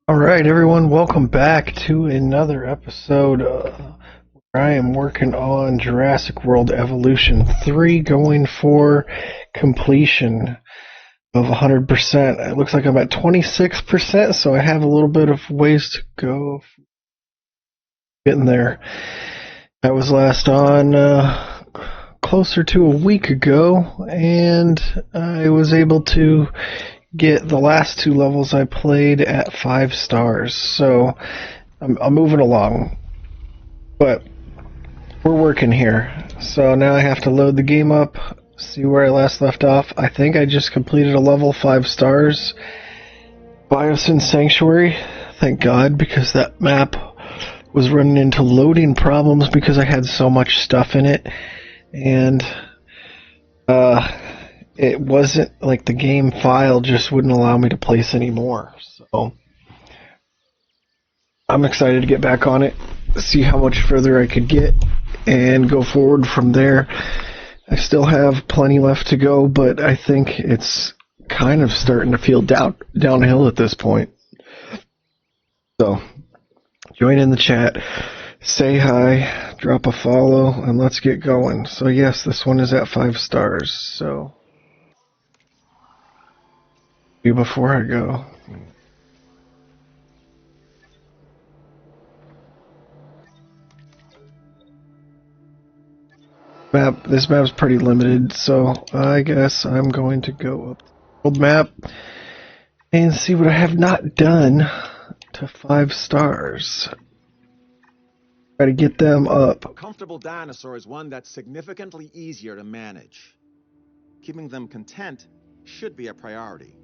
All right, everyone, welcome back to another episode where I am working on Jurassic World Evolution 3, going for completion of 100%. It looks like I'm at 26%, so I have a little bit of ways to go getting there. I was last on closer to a week ago, and I was able to get the last two levels I played at 5 stars. So I'm moving along, but we're working here. So now I have to load the game up, see where I last left off. I think I just completed a level 5 stars, Biosyn Sanctuary. Thank God, because that map was running into loading problems because I had so much stuff in it, and it wasn't like the game file just wouldn't allow me to place any more. So I'm excited to get back on it, see how much further I could get, and go forward from there. I still have plenty left to go, but I think it's kind of starting to feel downhill at this point. So join in the chat, say hi, drop a follow, and let's get going. So yes, this one is at 5 stars. So before I go, this map's pretty limited, so I guess I'm going to go up to the world map and see what I have not done to 5 stars. Try to get them up. A comfortable dinosaur is one that's significantly easier to manage. Keeping them content should be a priority.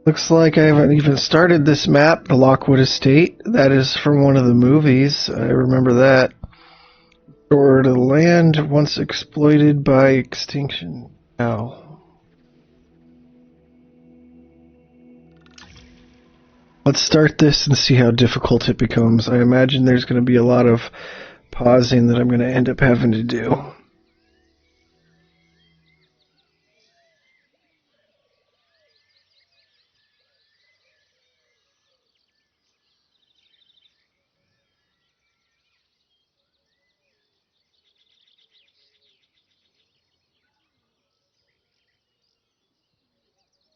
Looks like I haven't even started this map, the Lockwood Estate. That is from one of the movies. I remember that. Or the land once exploited by extinction. Now, let's start this and see how difficult it becomes. I imagine there's going to be a lot of pausing that I'm going to end up having to do.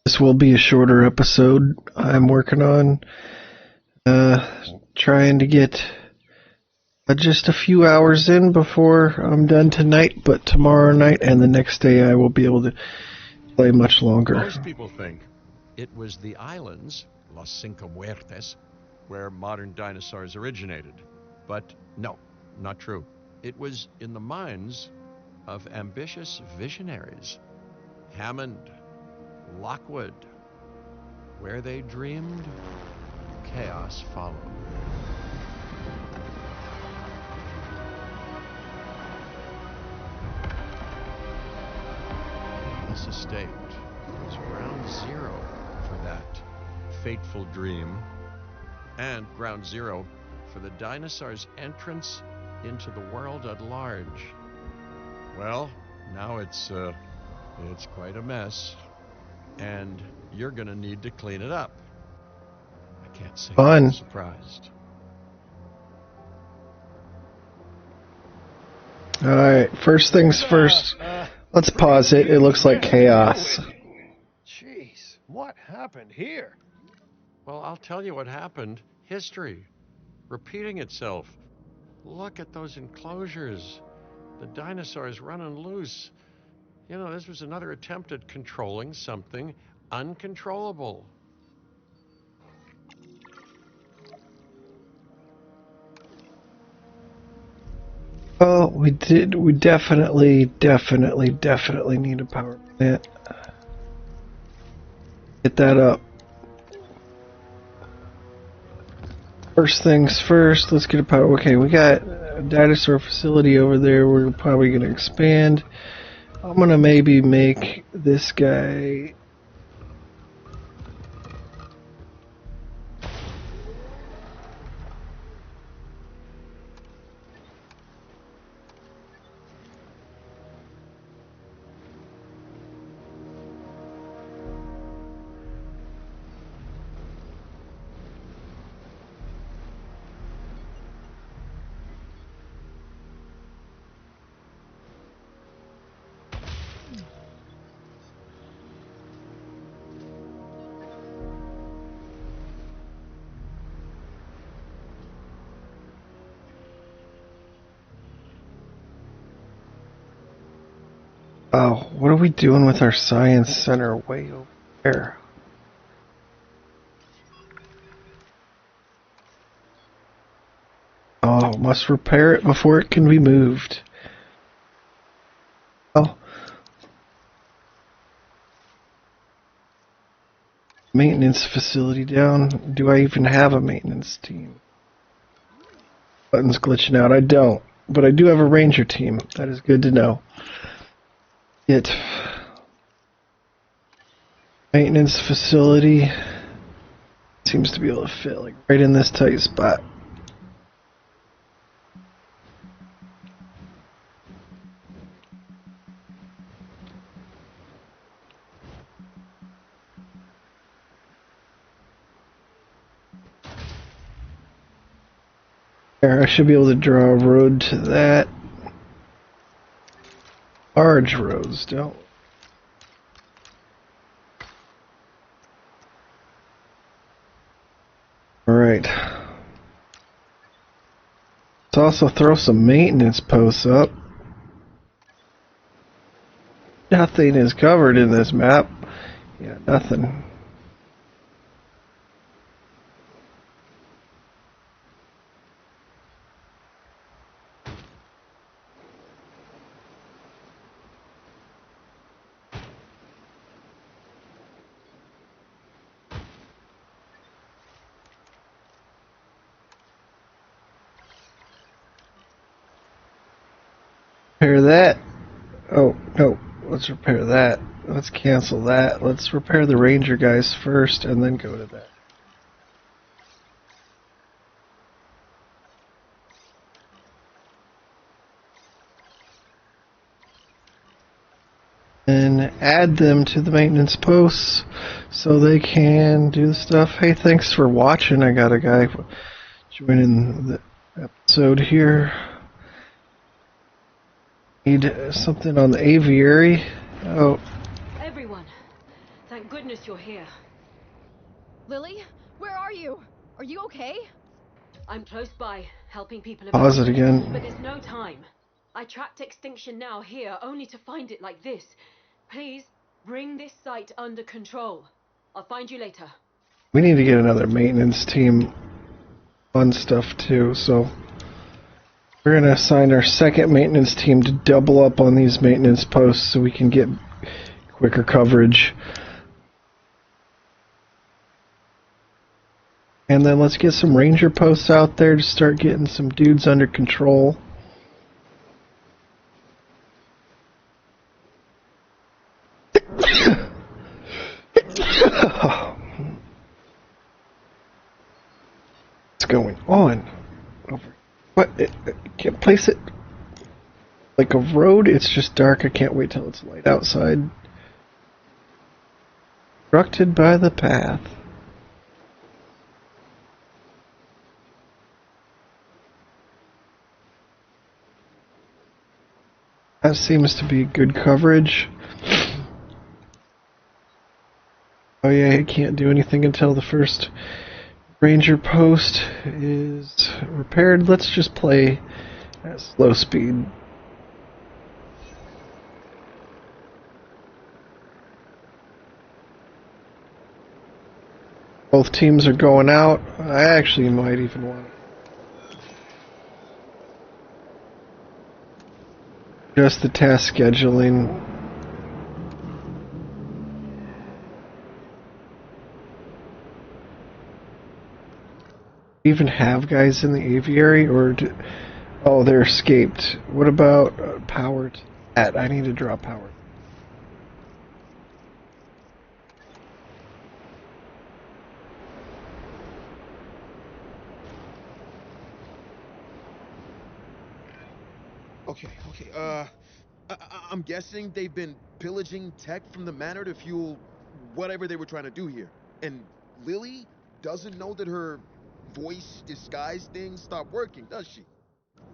This will be a shorter episode. I'm working on trying to get just a few hours in before I'm done tonight, but tomorrow night and the next day I will be able to play much longer. Most people think it was the islands, Los Cinco Muertes, where modern dinosaurs originated. But no, not true. It was in the minds of ambitious visionaries. Hammond, Lockwood, where they dreamed, chaos followed. This estate was ground zero for that fateful dream, and ground zero for the dinosaurs' entrance into the world at large. Well, now it's quite a mess, and you're gonna need to clean it up. I can't say I'm surprised. Alright, first things first. Let's pause it. It looks like chaos. Jeez, what happened here? Well, I'll tell you what happened. History. Repeating itself. Look at those enclosures. The dinosaurs running loose. You know, this was another attempt at controlling something uncontrollable. Well, we definitely need a power plant. Get that up. First things first, let's get a power. Okay, we got a dinosaur facility over there. We're probably going to expand. I'm going to maybe make this guy... Oh, what are we doing with our science center way over there? Oh, must repair it before it can be moved. Oh. Maintenance facility down. Do I even have a maintenance team? Button's glitching out. I don't. But I do have a ranger team. That is good to know. It. Maintenance facility. Seems to be able to fit like right in this tight spot. There, I should be able to draw a road to that. Large roads, don't. Alright. Let's also throw some maintenance posts up. Nothing is covered in this map. Yeah, nothing. Repair that. Oh, no. Let's repair that. Let's cancel that. Let's repair the ranger guys first and then go to that. And add them to the maintenance posts so they can do the stuff. Hey, thanks for watching. I got a guy joining the episode here. Need something on the aviary. Oh. Everyone, thank goodness you're here. Lily, where are you? Are you okay? I'm close by, helping people Pause it evacuate, again. but there's no time. I tracked Extinction Now here, only to find it like this. Please, bring this site under control. I'll find you later. We need to get another maintenance team on stuff too, so we're going to assign our second maintenance team to double up on these maintenance posts so we can get quicker coverage. And then let's get some ranger posts out there to start getting some dudes under control. What's going on? What? I can't place it like a road. It's just dark. I can't wait till it's light outside. Obstructed by the path. That seems to be good coverage. Oh yeah, I can't do anything until the first ranger post is repaired. Let's just play at slow speed. Both teams are going out. I actually might even want to adjust the task scheduling. Even have guys in the aviary, or oh, they're escaped. What about power to that? I need to draw power. Okay. I'm guessing they've been pillaging tech from the manor to fuel whatever they were trying to do here. And Lily doesn't know that her voice disguise thing stopped working, does she?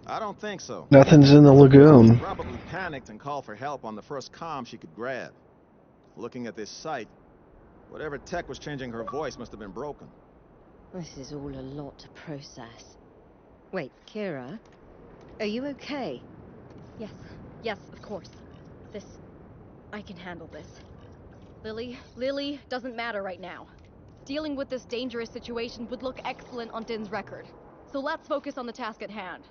I don't think so. Nothing's in the She lagoon. probably panicked and called for help on the first comm she could grab. Looking at this site, whatever tech was changing her voice must have been broken. This is all a lot to process. Wait, Kira? Are you okay? Yes, of course. This I can handle this. Lily, doesn't matter right now. Dealing with this dangerous situation would look excellent on Din's record. So let's focus on the task at hand.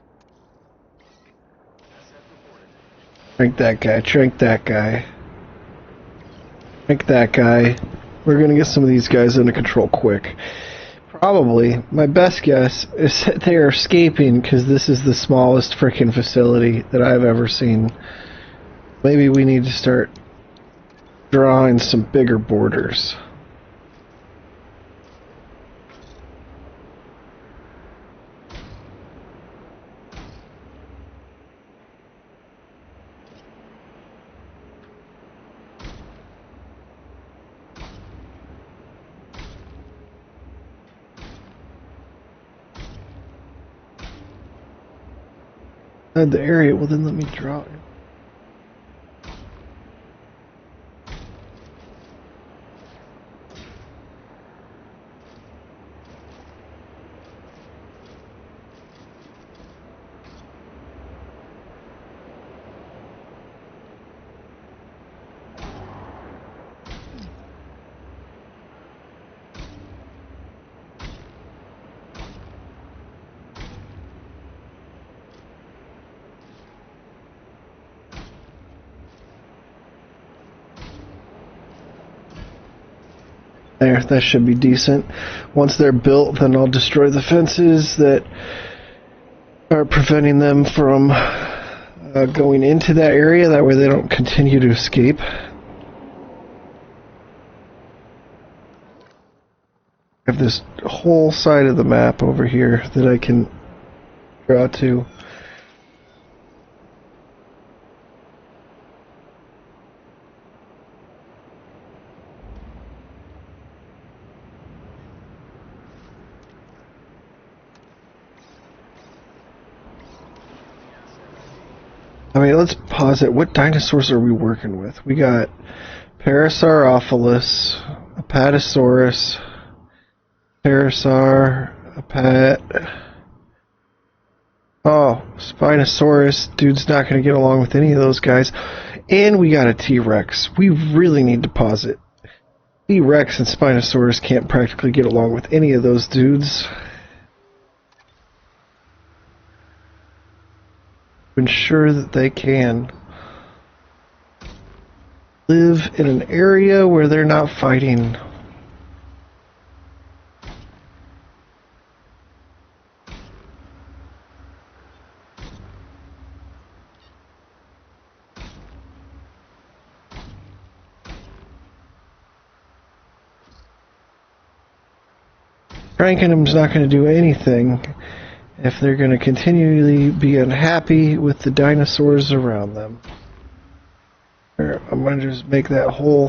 Drink that guy, drink that guy. Drink that guy. We're gonna get some of these guys under control quick. Probably, my best guess is that they are escaping because this is the smallest frickin' facility that I've ever seen. Maybe we need to start drawing some bigger borders. The area, well then let me draw it. There, that should be decent. Once they're built, then I'll destroy the fences that are preventing them from going into that area. That way they don't continue to escape. I have this whole side of the map over here that I can draw to. I mean, let's pause it. What dinosaurs are we working with? We got Parasaurolophus, Apatosaurus, Pterosaur, Oh, Spinosaurus. Dude's not going to get along with any of those guys. And we got a T-Rex. We really need to pause it. T-Rex and Spinosaurus can't practically get along with any of those dudes. Ensure that they can live in an area where they're not fighting. Cranking them's not going to do anything if they're going to continually be unhappy with the dinosaurs around them. I'm going to just make that whole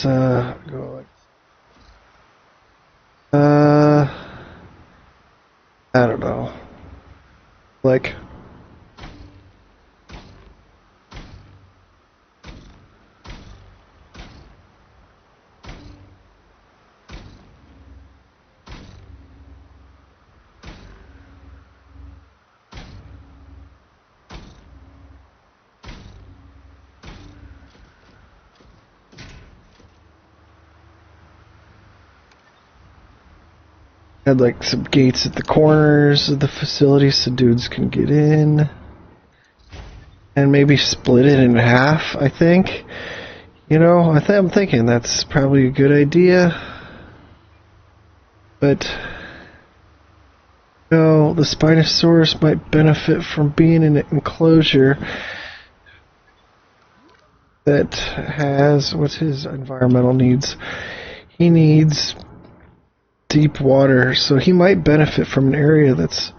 go like I don't know, like had like some gates at the corners of the facility so dudes can get in. And maybe split it in half, I think. You know, I'm thinking that's probably a good idea. But, you know, the Spinosaurus might benefit from being in an enclosure that has, what's his environmental needs? He needs deep water, so he might benefit from an area that's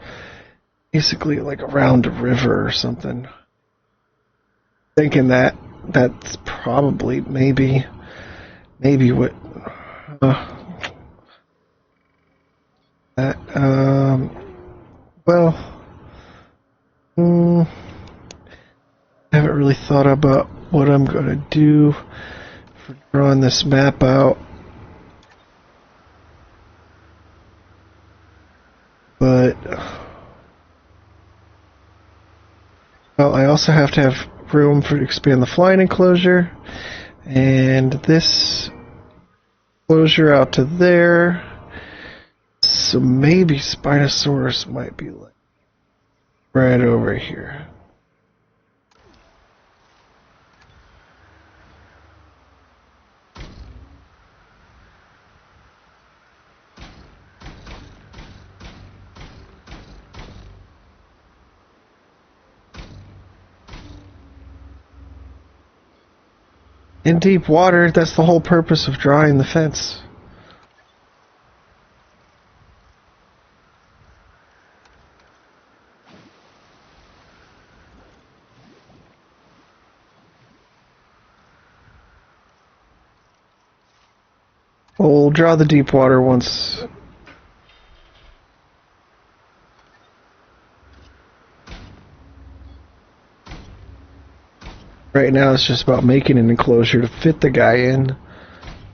basically like around a river or something. Thinking that's probably maybe what I haven't really thought about what I'm gonna do for drawing this map out. But well, I also have to have room for expand the flying enclosure, and this enclosure out to there. So maybe Spinosaurus might be like right over here. In deep water, that's the whole purpose of drawing the fence. We'll draw the deep water once. Right now it's just about making an enclosure to fit the guy in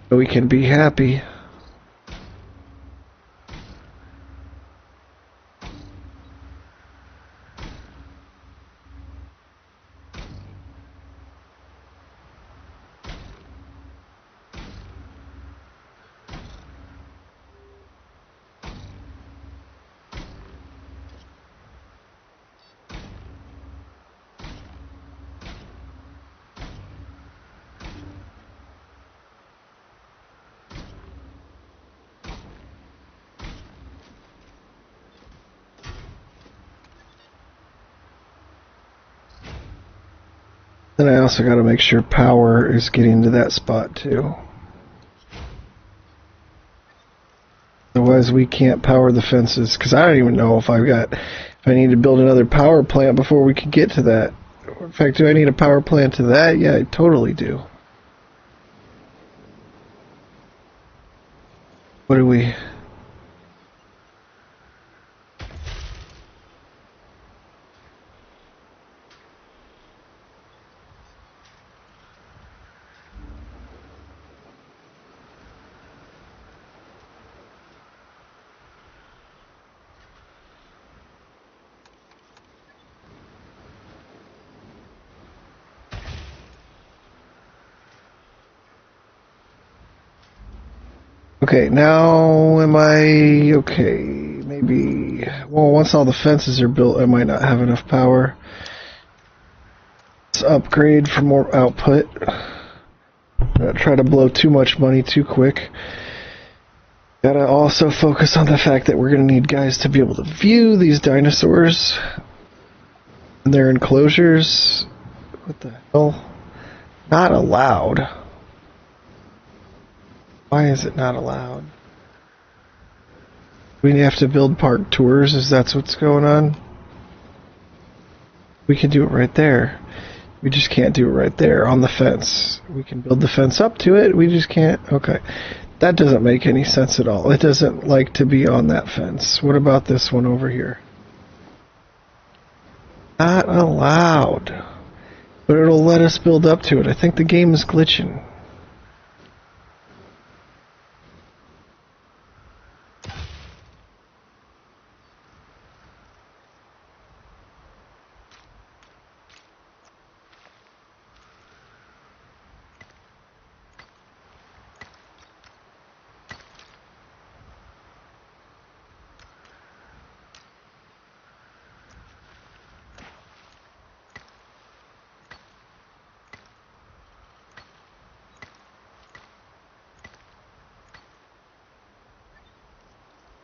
so we can be happy. Then I also got to make sure power is getting to that spot too. Otherwise we can't power the fences, because I don't even know if I need to build another power plant before we can get to that. In fact, do I need a power plant to that? Yeah, I totally do. What do we... Okay, now am I okay? Maybe, well, once all the fences are built, I might not have enough power. Let's upgrade for more output. Not try to blow too much money too quick. Gotta also focus on the fact that we're gonna need guys to be able to view these dinosaurs and their enclosures. What the hell? Not allowed. Why is it not allowed? We have to build park tours, is that what's going on? We can do it right there. We just can't do it right there on the fence. We can build the fence up to it, we just can't. Okay. That doesn't make any sense at all. It doesn't like to be on that fence. What about this one over here? Not allowed. But it'll let us build up to it. I think the game is glitching.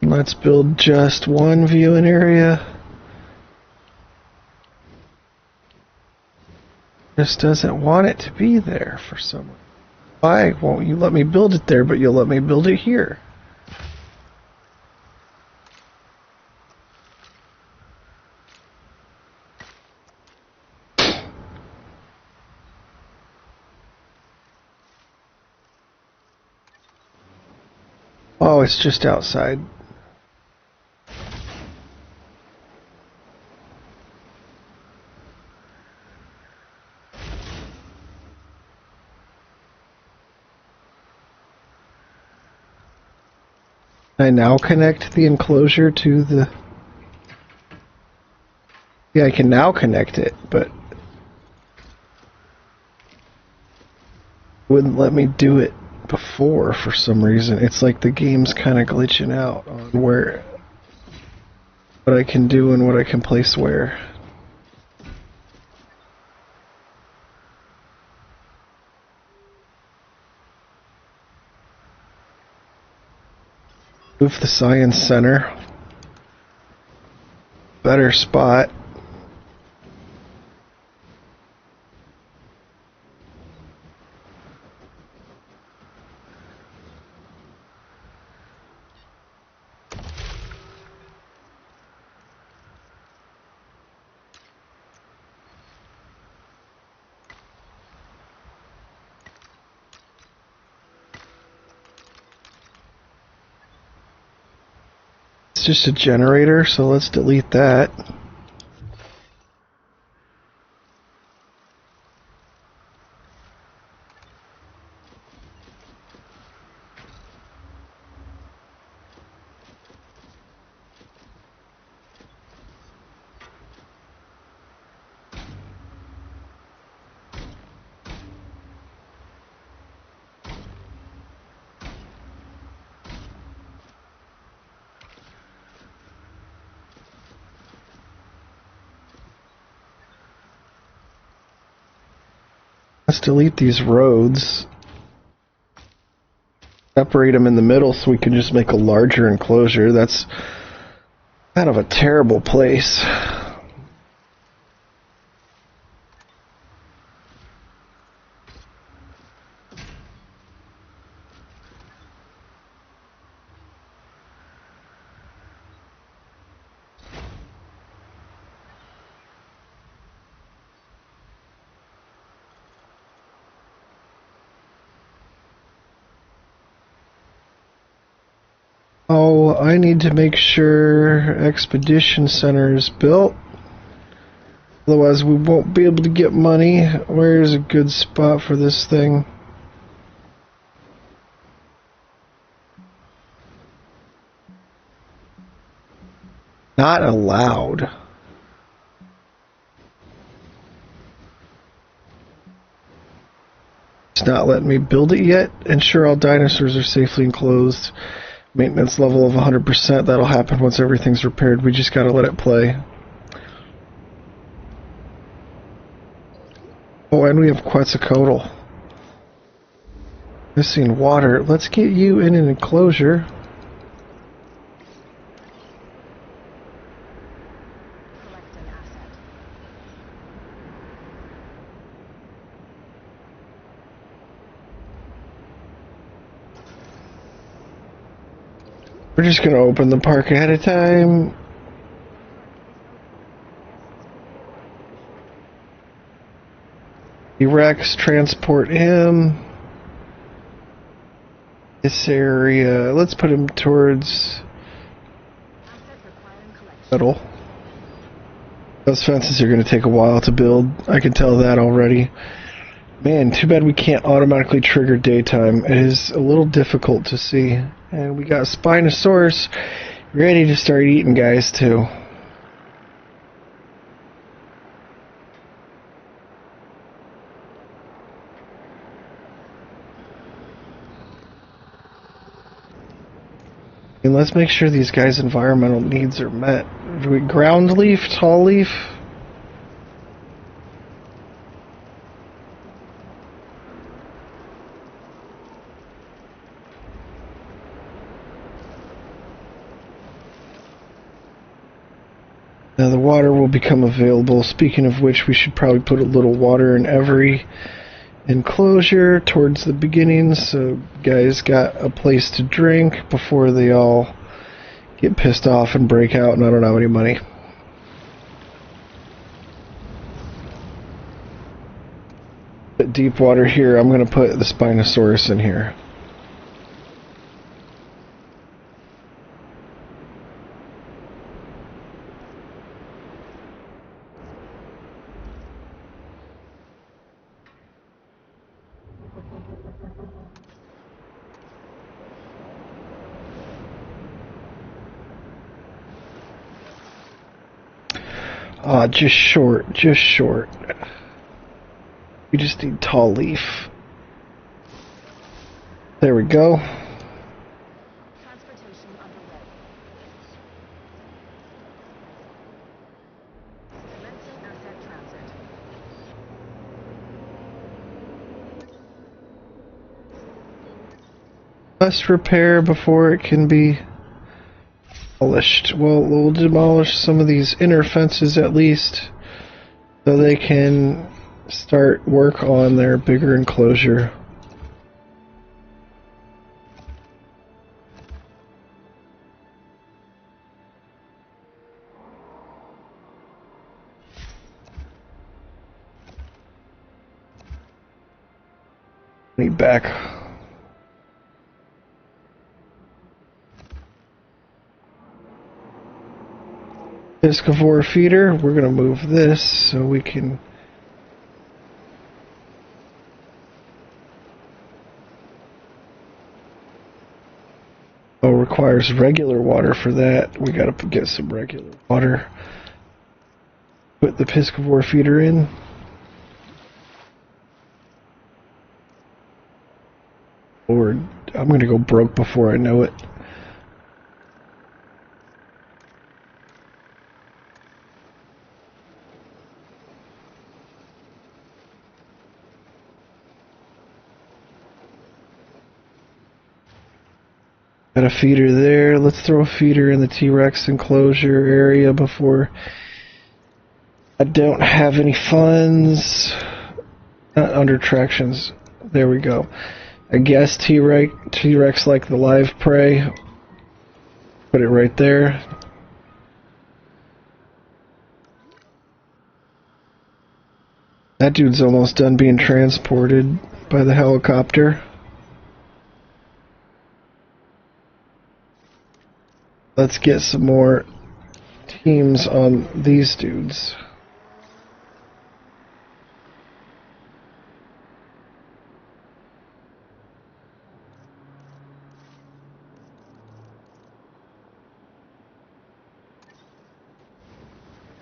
Let's build just one viewing area. Just doesn't want it to be there for some reason. Why won't you let me build it there, but you'll let me build it here? Oh, it's just outside. I now connect the enclosure to the... Yeah, I can now connect it, but... wouldn't let me do it before for some reason. It's like the game's kind of glitching out on where... what I can do and what I can place where. Move the science center. Better spot. It's just a generator, so let's delete that. Let's delete these roads. Separate them in the middle so we can just make a larger enclosure. That's kind of a terrible place. Oh, I need to make sure Expedition Center is built. Otherwise we won't be able to get money. Where's a good spot for this thing? Not allowed. It's not letting me build it yet. Ensure all dinosaurs are safely enclosed. Maintenance level of 100%. That'll happen once everything's repaired. We just gotta let it play. Oh, and we have Quetzalcoatl. Missing water. Let's get you in an enclosure. We're just gonna open the park ahead of time. Rex, transport him. This area, let's put him towards middle. Those fences are gonna take a while to build. I can tell that already. Man, too bad we can't automatically trigger daytime. It is a little difficult to see. And we got Spinosaurus ready to start eating guys too. And let's make sure these guys' environmental needs are met. Do we ground leaf, tall leaf? Now the water will become available. Speaking of which, we should probably put a little water in every enclosure towards the beginning so guys got a place to drink before they all get pissed off and break out and I don't have any money. Put deep water here. I'm going to put the Spinosaurus in here. Just short, just short. We just need tall leaf. There we go. Transportation underway. Commencing asset transit. Must repair before it can be demolished. Well, we'll demolish some of these inner fences at least, so they can start work on their bigger enclosure. Need back. Piscivore feeder, we're going to move this so we can requires regular water for that. We got to get some regular water. Put the Piscivore feeder in. Lord, I'm going to go broke before I know it. Got a feeder there. Let's throw a feeder in the T-Rex enclosure area before I don't have any funds. Not under tractions. There we go. I guess T-Rex like the live prey. Put it right there. That dude's almost done being transported by the helicopter. Let's get some more teams on these dudes.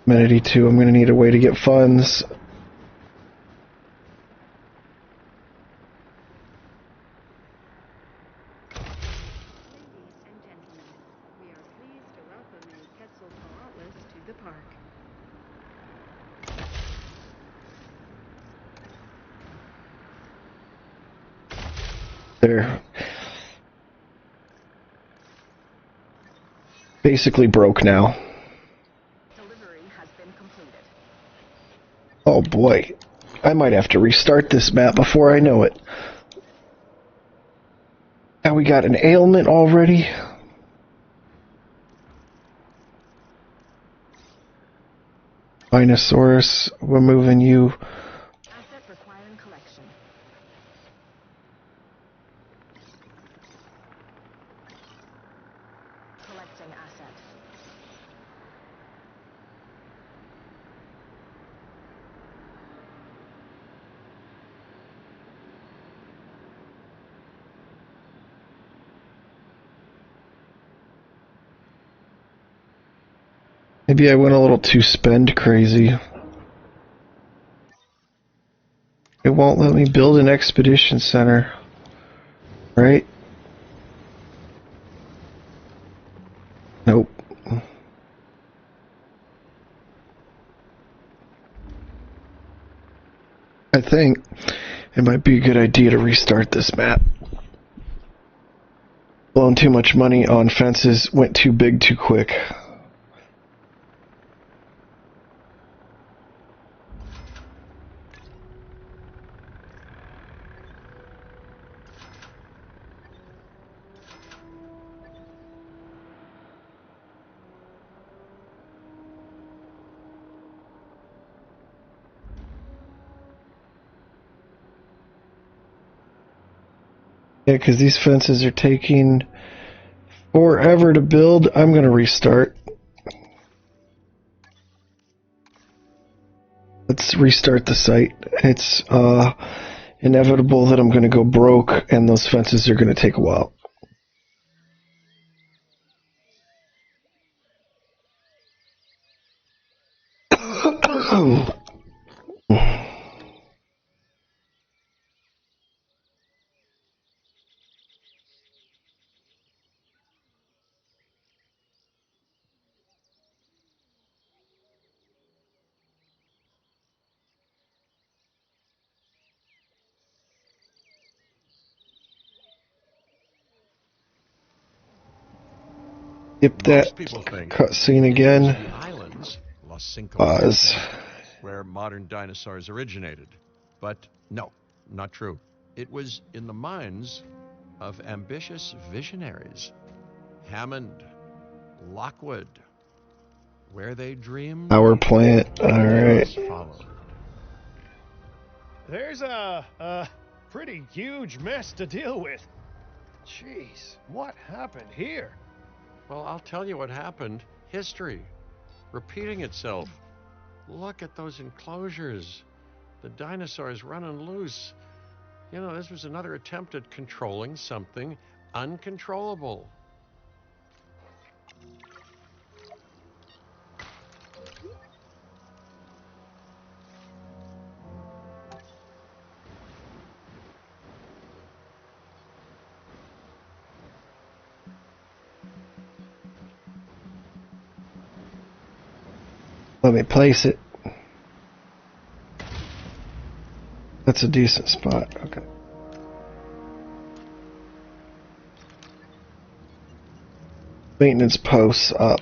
Amenity 2, I'm going to need a way to get funds. They're basically broke now. Delivery has been completed. Oh boy, I might have to restart this map before I know it. Now we got an ailment already. Dinosaurus, we're moving you. Asset requiring collection. Collecting asset. Maybe I went a little too spend crazy. It won't let me build an expedition center. Right? Nope. I think it might be a good idea to restart this map. Blowing too much money on fences, went too big too quick. Yeah, because these fences are taking forever to build. I'm going to restart. Let's restart the site. It's inevitable that I'm going to go broke, and those fences are going to take a while. Skip that Most people think cutscene it again. was the islands, Los Cinco Pause. Verdes, where modern dinosaurs originated. But no, not true. It was in the minds of ambitious visionaries. Hammond, Lockwood, where they dreamed, Power plant. Alright. details followed. There's a pretty huge mess to deal with. Jeez, what happened here? Well, I'll tell you what happened. History, repeating itself. Look at those enclosures. The dinosaurs running loose. You know, this was another attempt at controlling something uncontrollable. Let me place it. That's a decent spot. Okay. Maintenance posts up.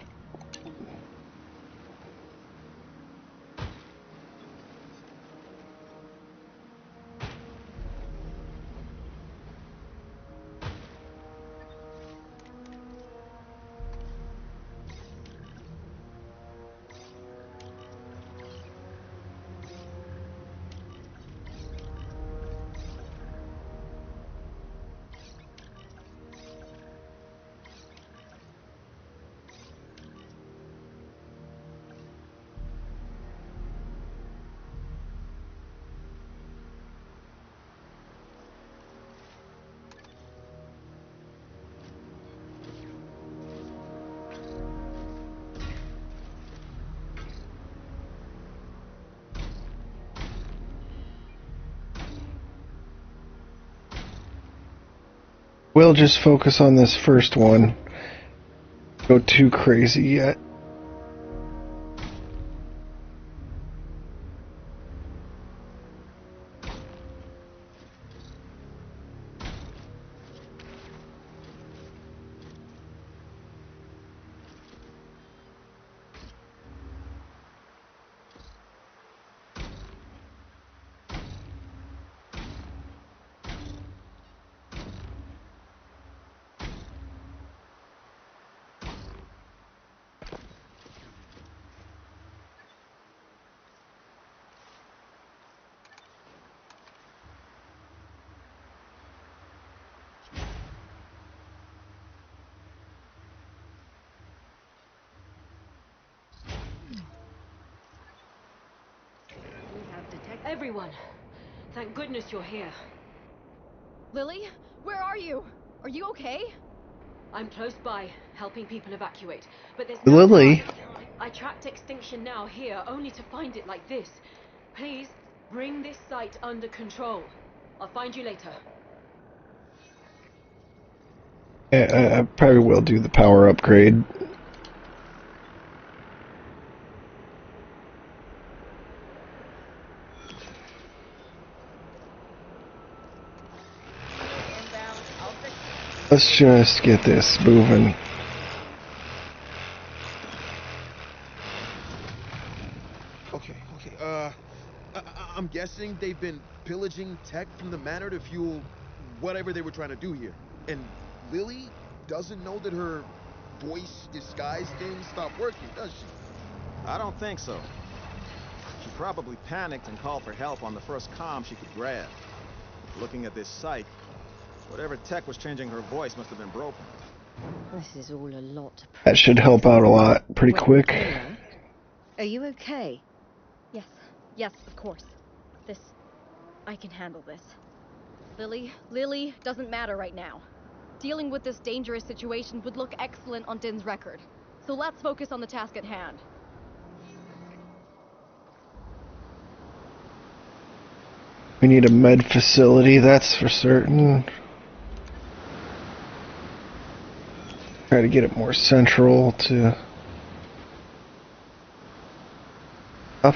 We'll just focus on this first one. Go too crazy yet. Everyone, thank goodness you're here. Lily, where are you? Are you okay? I'm close by, helping people evacuate. But there's Lily. I tracked Extinction Now here, only to find it like this. Please, bring this site under control. I'll find you later. I probably will do the power upgrade. Let's just get this moving. Okay. I'm guessing they've been pillaging tech from the manor to fuel whatever they were trying to do here. And Lily doesn't know that her voice disguise thing stopped working, does she? I don't think so. She probably panicked and called for help on the first comm she could grab. Looking at this site, whatever tech was changing her voice must have been broken. This is all a lot to That should help out a lot pretty quick. Hello? Are you okay? Yes, of course. I can handle this. Lily, doesn't matter right now. Dealing with this dangerous situation would look excellent on Din's record. So let's focus on the task at hand. We need a med facility, that's for certain. Try to get it more central to stuff.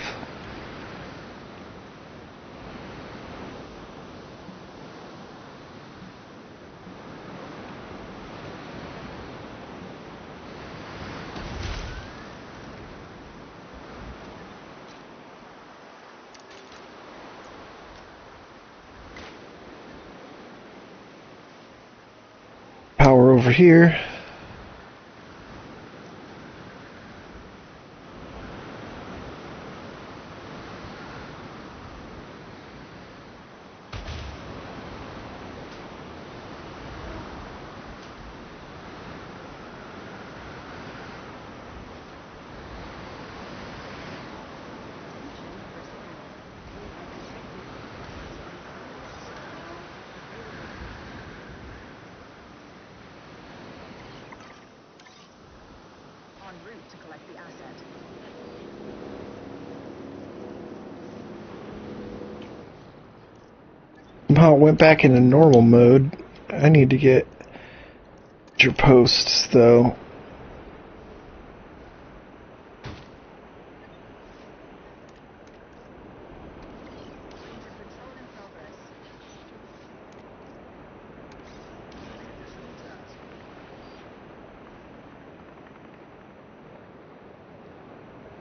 Power over here. To collect the asset. Somehow it went back into normal mode. I need to get your posts though.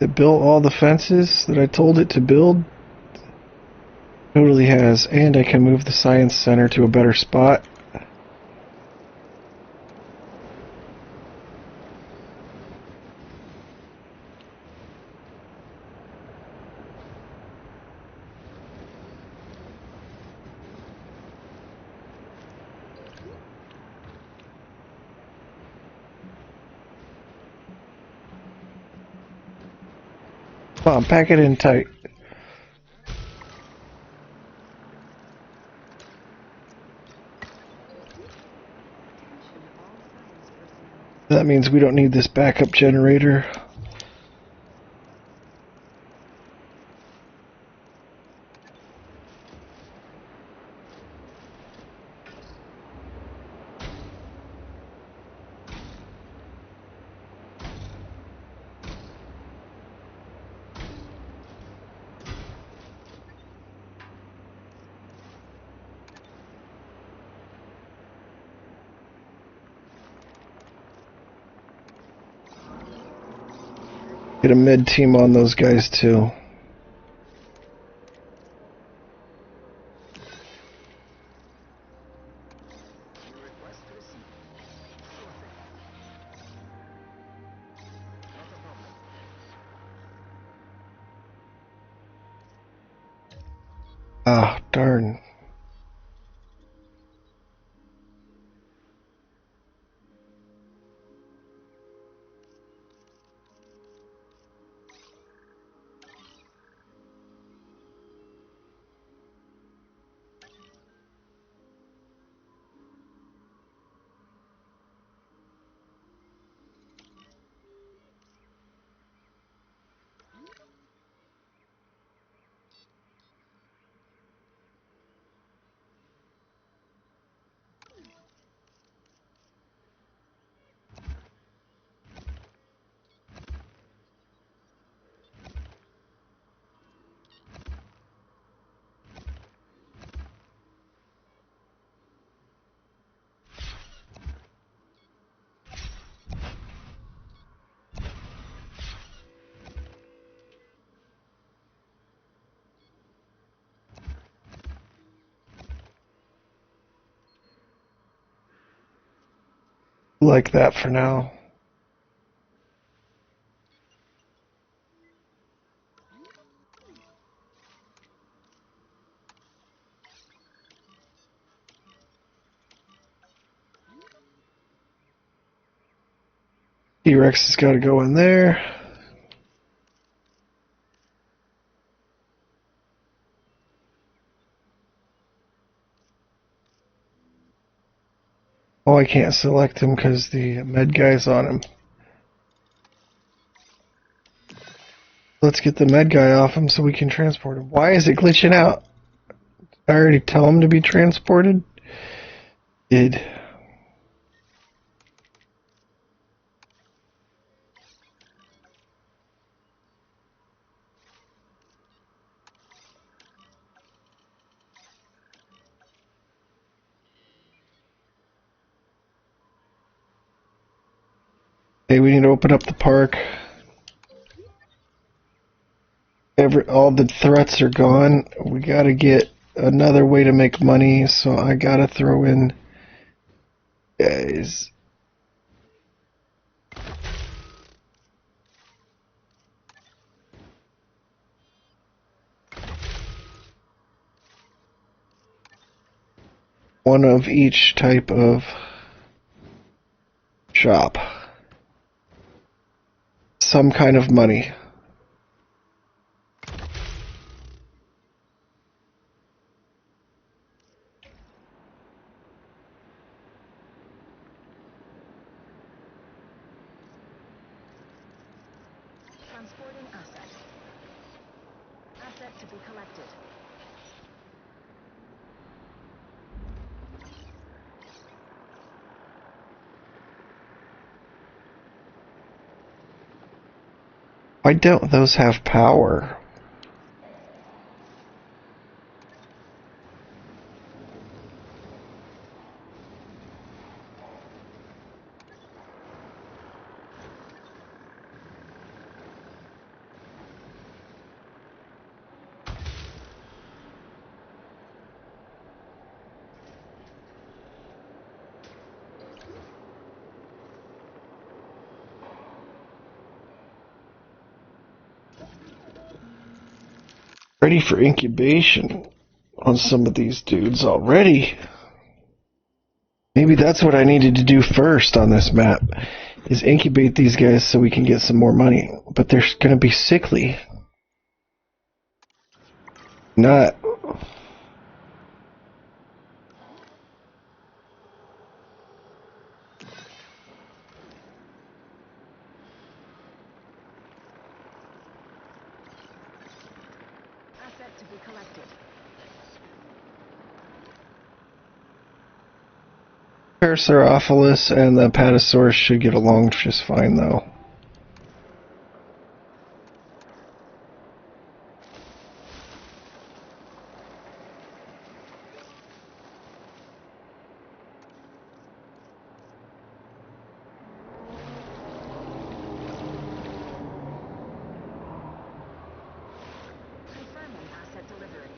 It built all the fences that I told it to build. Totally has. And I can move the science center to a better spot. Come on, pack it in tight. That means we don't need this backup generator. Get a mid team on those guys too. Ah, darn. Like that for now. T-Rex has got to go in there. Oh, I can't select him because the med guy's on him. Let's get the med guy off him so we can transport him. Why is it glitching out? I already tell him to be transported? Did. Hey, we need to open up the park. All the threats are gone. We gotta get another way to make money, so I gotta throw in guys. One of each type of shop. Some kind of money. Transporting asset. Asset to be collected. Why don't those have power? Ready for incubation on some of these dudes already. Maybe that's what I needed to do first on this map, is incubate these guys so we can get some more money. But they're gonna be sickly. Not. Asset to be collected. Parasaurolophus and the Apatosaurus should get along just fine, though. Confirming asset delivery.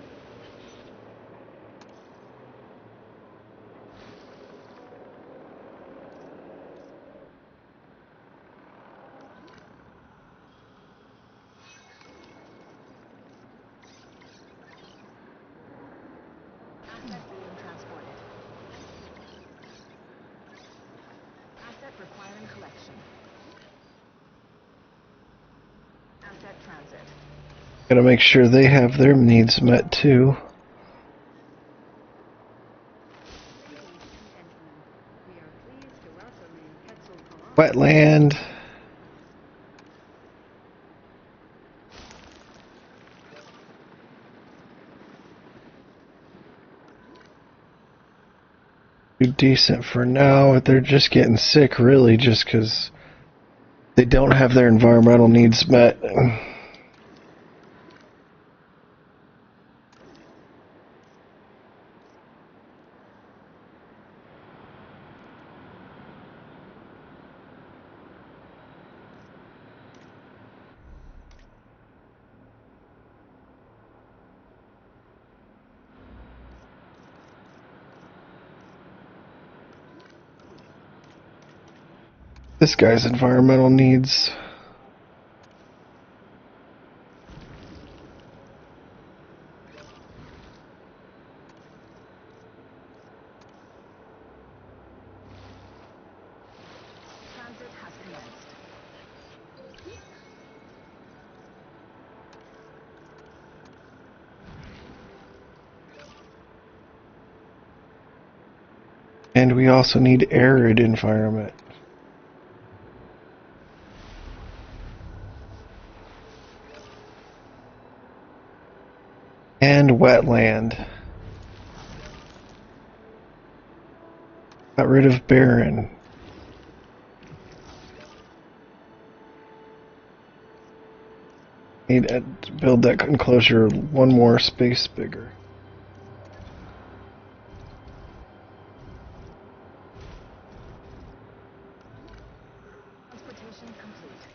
Asset being transported. Asset requiring collection. Asset transit. Gotta make sure they have their needs met, too. Wetland. Do decent for now. They're just getting sick, really, just because they don't have their environmental needs met. This guy's environmental needs. Transit has commenced. And we also need arid environment. And wetland. Got rid of Baron. Need to build that enclosure one more space bigger. Transportation complete.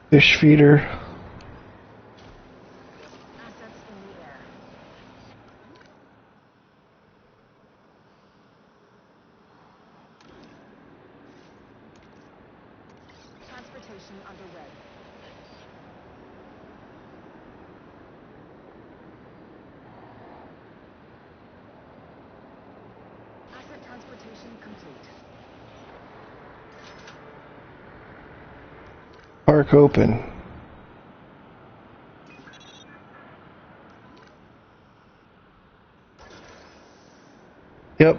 Fish feeder. Assets in the air. Transportation underway. Asset transportation complete. Park open. Yep.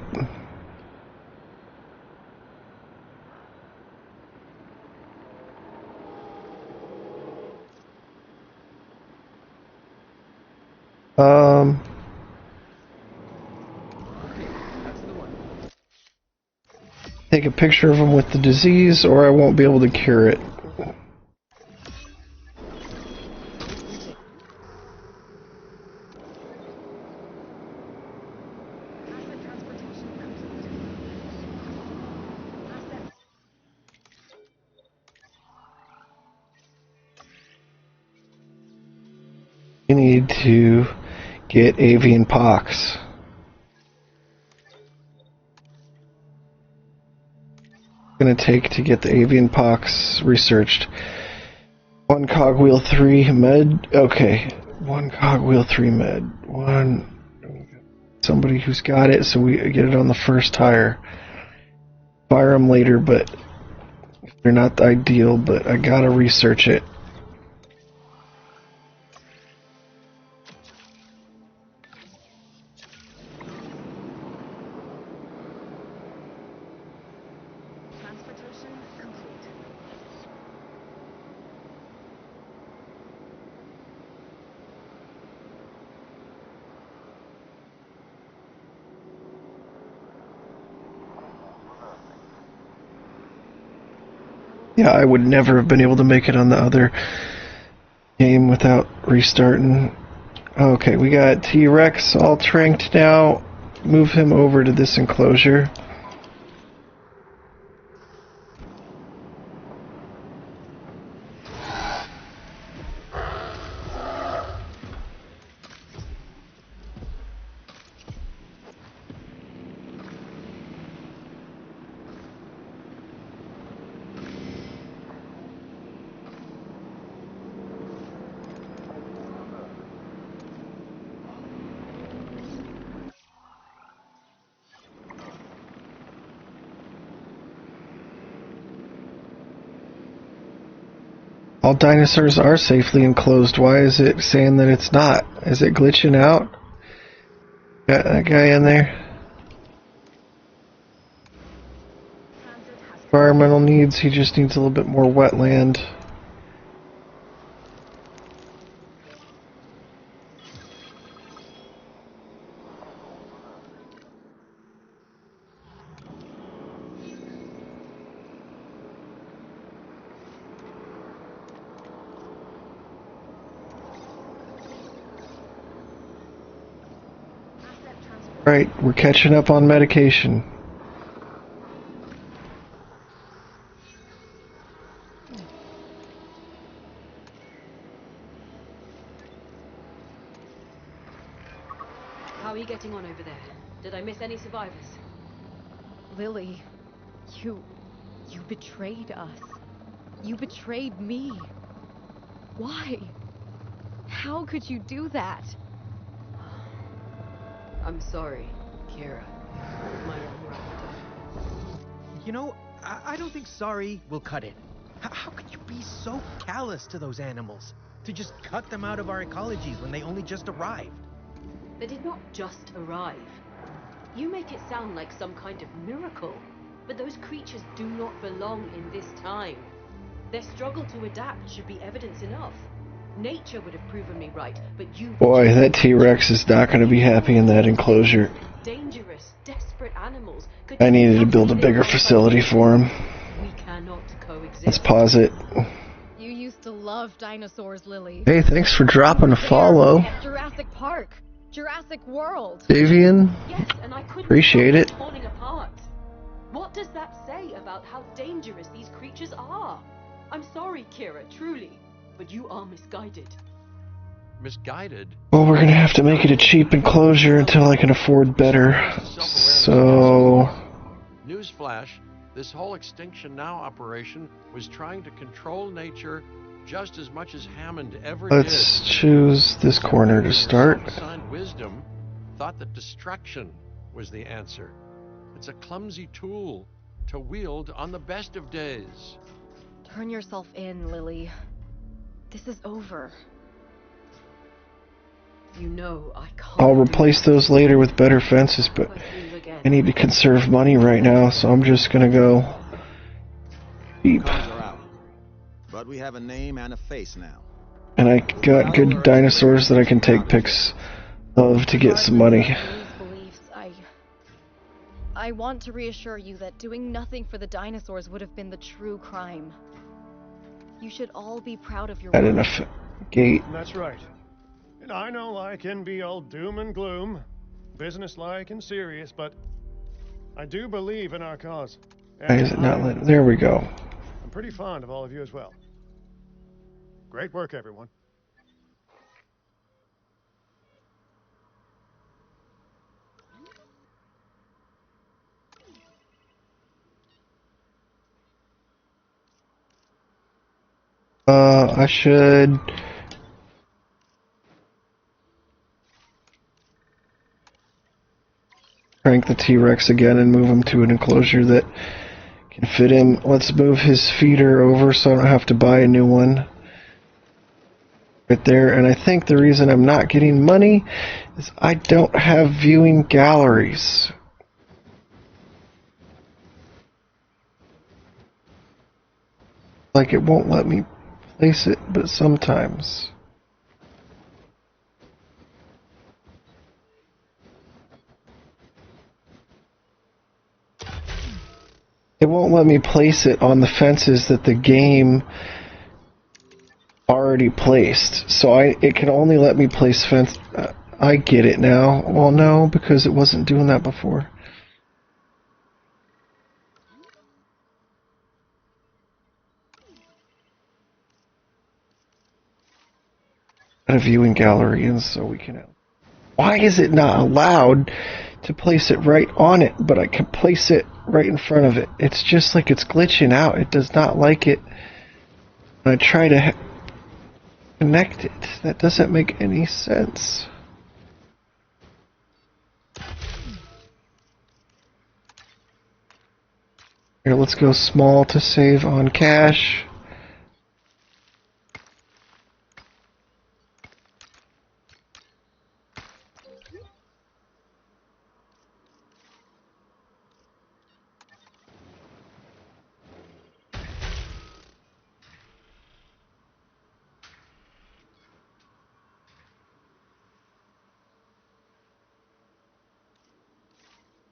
Take a picture of him with the disease, or I won't be able to cure it. Asset transportation complete. Asset. You need to get avian pox. Gonna take to get the avian pox researched. 1 cogwheel 3 med. Okay, 1 cogwheel 3 med. Somebody who's got it, so we get it on the first hire. Fire them later, but they're not ideal. But I gotta research it. Transportation complete. Yeah, I would never have been able to make it on the other game without restarting. Okay, we got T-Rex all tranked now. Move him over to this enclosure. All dinosaurs are safely enclosed. Why is it saying that it's not? Is it glitching out? Got that guy in there? Transit has Environmental needs, he just needs a little bit more wetland. asset transport. Right, we're catching up on medication. How are you getting on over there? Did I miss any survivors? Lily, you betrayed us. You betrayed me. Why? How could you do that? I'm sorry, Kira. My own raptor. You know, I don't think sorry will cut it. How could you be so callous to those animals? To just cut them out of our ecologies when they only just arrived? They did not just arrive. You make it sound like some kind of miracle. but those creatures do not belong in this time. Their struggle to adapt should be evidence enough. Nature would have proven me right, but you... Boy, that T-Rex is not going to be happy in that enclosure. Dangerous, desperate animals could... I needed to build a bigger facility for him. We cannot coexist. Let's pause it. You used to love dinosaurs, Lily. Hey, thanks for dropping a follow. Jurassic Park. Jurassic World. Davian, Yes, and I couldn't appreciate stop it. falling apart. What does that say about how dangerous these creatures are? I'm sorry, Kira, truly, but you are misguided. Misguided? Well, we're going to have to make it a cheap enclosure until I can afford better. So... Newsflash, this whole Extinction Now operation was trying to control nature just as much as Hammond ever let's did. choose this corner to start. Self-assigned wisdom thought that destruction was the answer. It's a clumsy tool to wield on the best of days. Turn yourself in, Lily. This is over. You know I can't... I'll replace those later with better fences, but I need to conserve money right now, so I'm just going to go deep. Cars are out. But we have a name and a face now. And I got good dinosaurs that I can take pics of to get some money. Beliefs, I want to reassure you that doing nothing for the dinosaurs would have been the true crime. You should all be proud of your Got work. enough gate. That's right. And I know I can be all doom and gloom, businesslike and serious, but I do believe in our cause. Why is it not lit? There we go. I'm pretty fond of all of you as well. Great work, everyone. I should... crank the T-Rex again and move him to an enclosure that can fit him. Let's move his feeder over so I don't have to buy a new one. Right there, and I think the reason I'm not getting money is I don't have viewing galleries. Like it won't let me place it, but sometimes. It won't let me place it on the fences that the game already placed. So it can only let me place fence. I get it now. Well, no, because it wasn't doing that before. A viewing gallery, and so we can... Why is it not allowed to place it right on it, but I can place it right in front of it? It's just like it's glitching out. It does not like it. I try to connect it. That doesn't make any sense. Here, let's go small to save on cash.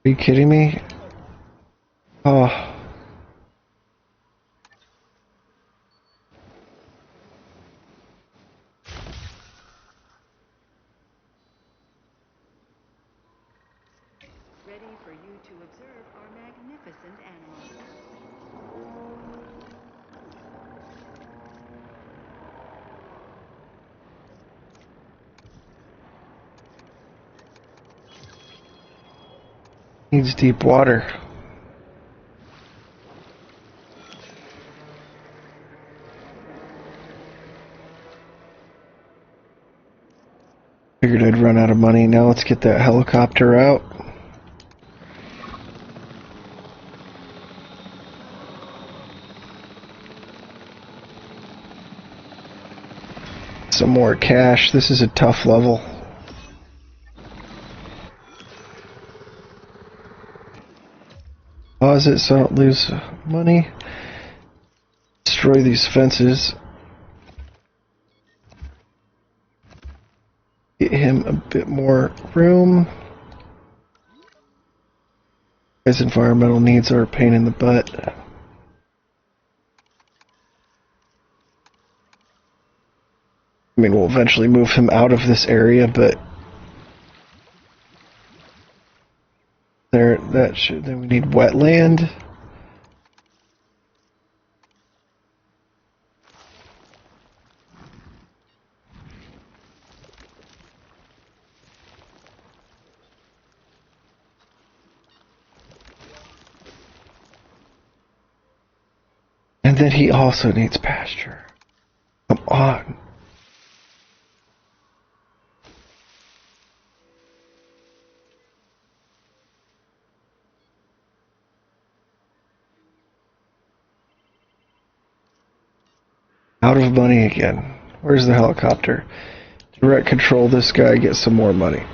Are you kidding me? Oh. Ready for you to observe our magnificent animals. Needs deep water. Figured I'd run out of money. Now let's get that helicopter out. Some more cash. This is a tough level. pause it so I don't lose money. Destroy these fences. Get him a bit more room. His environmental needs are a pain in the butt. I mean, we'll eventually move him out of this area, but then we need wetland. And then he also needs pasture. Come on. Out of money again. Where's the helicopter? Direct control this guy, get some more money.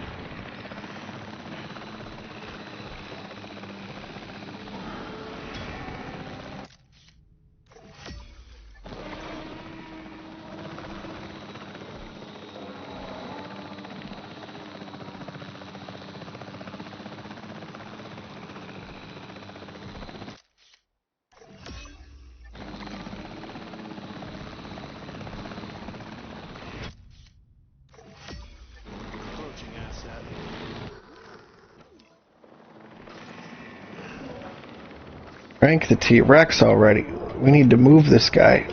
Crank the T-Rex already. We need to move this guy.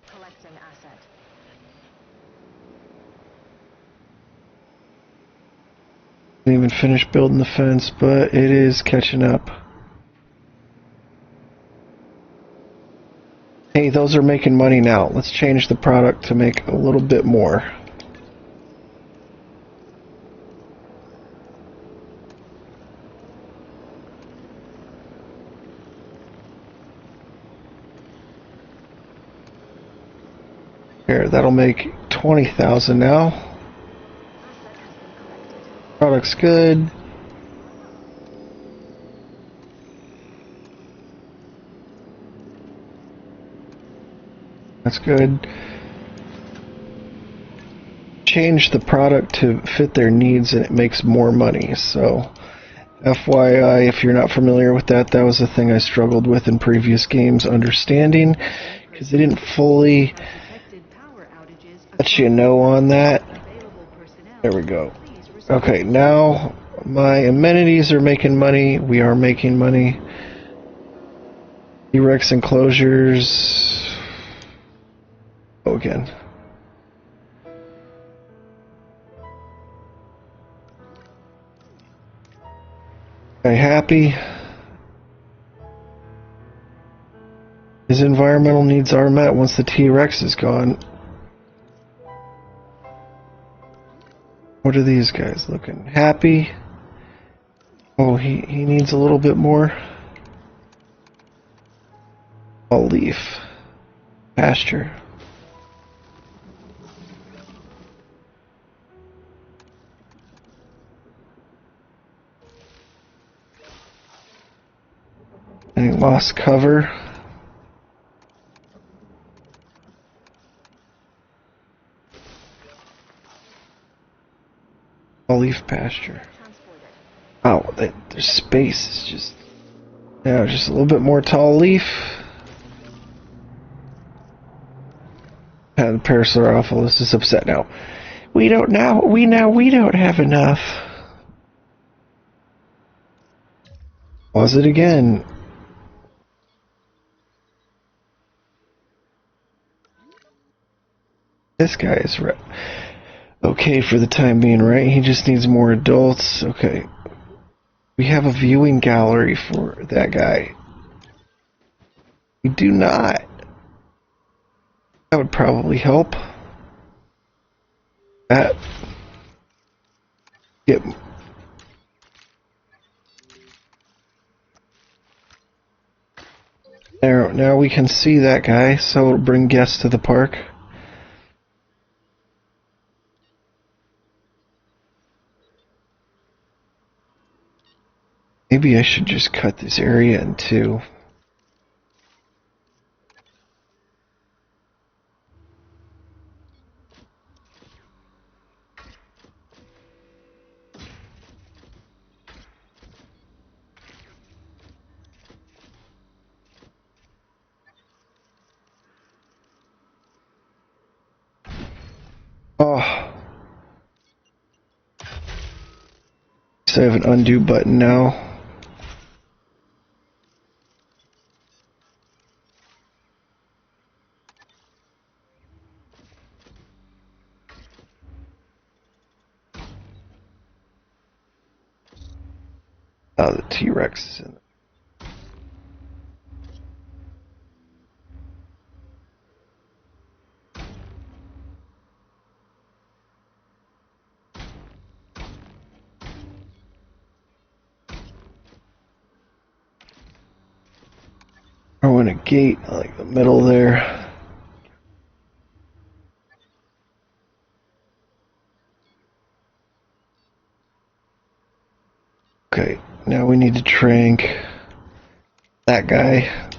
Collecting asset. Didn't even finish building the fence, but it is catching up. Hey, those are making money now. Let's change the product to make a little bit more. Here, that'll make 20,000 now. Product's good. That's good. Change the product to fit their needs and it makes more money. So, FYI, if you're not familiar with that, that was the thing I struggled with in previous games, understanding, because they didn't fully let you know on that. There we go. Okay, now my amenities are making money. We are making money. T-Rex enclosures. Go again. Okay, happy. His environmental needs are met once the T-Rex is gone. What are these guys looking? Happy. Oh, he needs a little bit more. A leaf. Pasture. And he lost cover. A leaf pasture. Oh, their space is just... Yeah, just a little bit more tall leaf. And the Parasaurolophus is upset now. We don't have enough. Pause it again. This guy is okay for the time being, right? He just needs more adults. Okay. We have a viewing gallery for that guy. We do not. That would probably help. That. Yep. There, now we can see that guy, so it'll bring guests to the park. Maybe I should just cut this area in two. Oh. So I have an undo button now. Oh, the T-Rex is in it. I want a gate, like the middle there. Okay, now we need to trank that guy.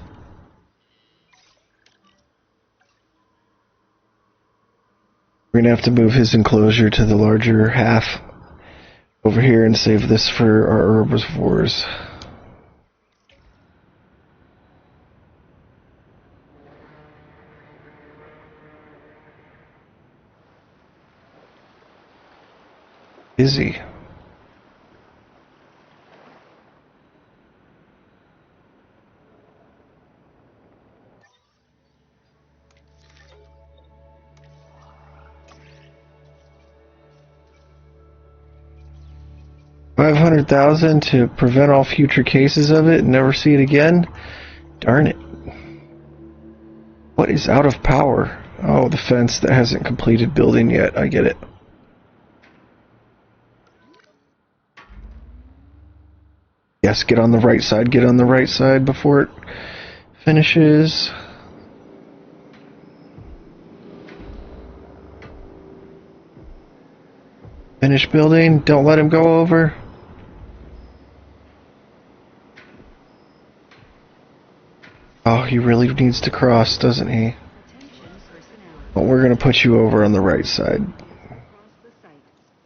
We're gonna have to move his enclosure to the larger half over here and save this for our herbivores. Is he? $500,000 to prevent all future cases of it and never see it again? Darn it. What is out of power? Oh, the fence that hasn't completed building yet. I get it. Yes, get on the right side. Get on the right side before it finishes. Finish building. Don't let him go over. Oh, he really needs to cross, doesn't he? Well, we're going to put you over on the right side.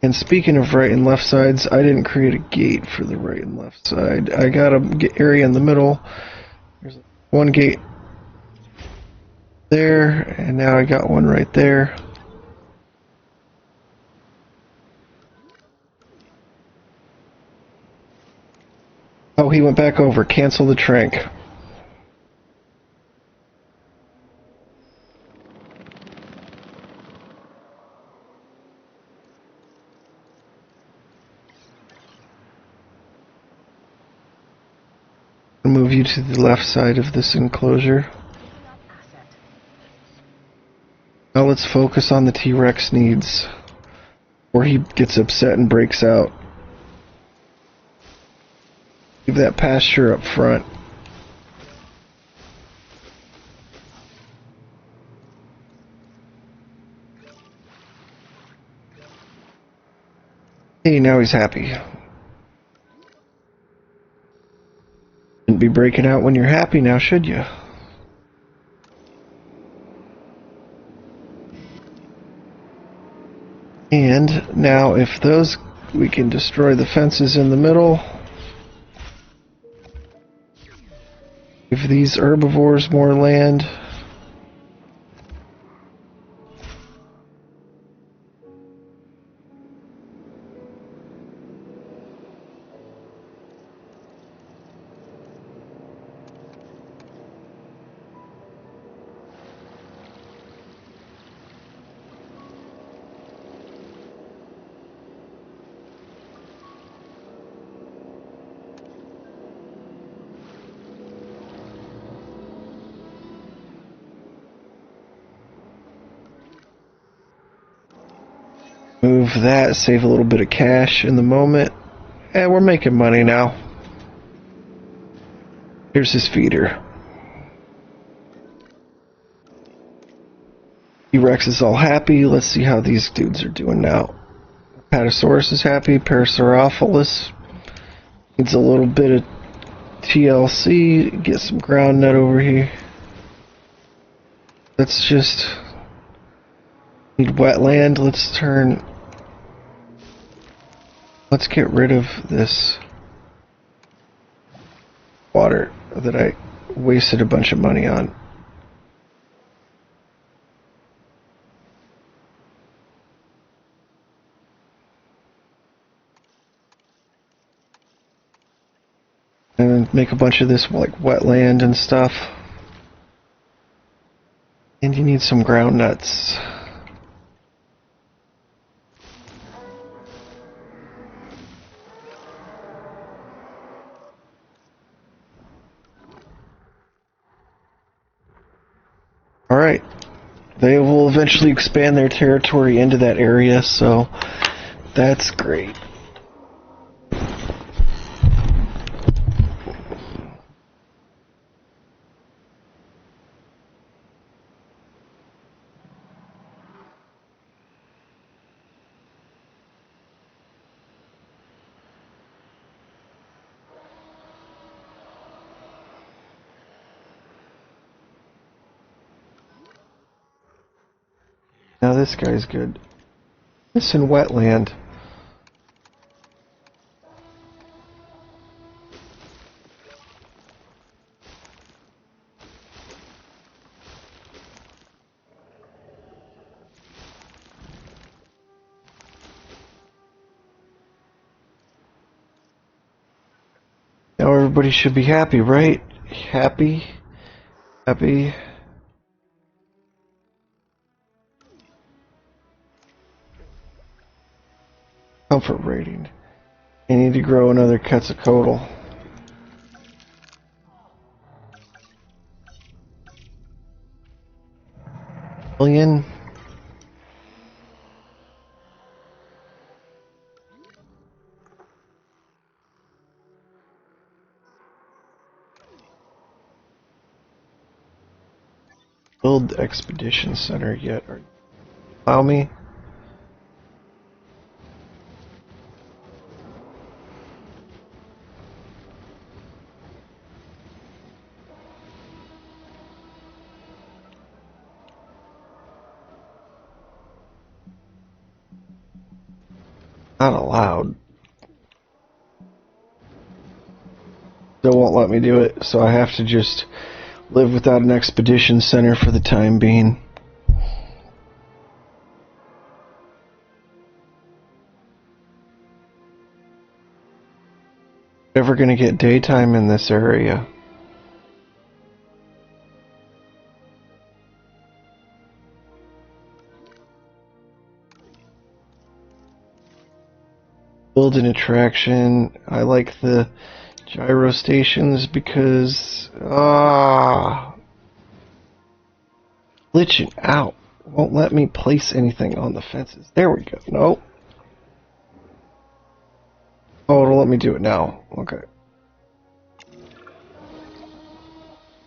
And speaking of right and left sides, I didn't create a gate for the right and left side. I got a area in the middle. There's one gate there, and now I got one right there. Oh, he went back over. Cancel the trank. Move you to the left side of this enclosure. Now let's focus on the T-Rex needs, or he gets upset and breaks out. Leave that pasture up front. Hey, now he's happy. Shouldn't be breaking out when you're happy now, should you? And now if those, we can destroy the fences in the middle. Give these herbivores more land. Move that, save a little bit of cash in the moment. And we're making money now. Here's his feeder. T-Rex is all happy. Let's see how these dudes are doing now. Apatosaurus is happy. Parasaurolophus. Needs a little bit of TLC. Get some ground nut over here. Let's just need wetland. Let's get rid of this water that I wasted a bunch of money on. And make a bunch of this like wetland and stuff. And you need some ground nuts. Alright. They will eventually expand their territory into that area, so that's great. Now this guy's good. This in wetland. Now everybody should be happy, right? Happy. Comfort rating. I need to grow another Quetzalcoatl. Million. Build the expedition center yet? Allow me. Not allowed. Still won't let me do it, so I have to just live without an expedition center for the time being. Never gonna get daytime in this area. Build an attraction. I like the gyro stations because glitching out. Won't let me place anything on the fences. There we go. Nope. Oh, it'll let me do it now. Okay.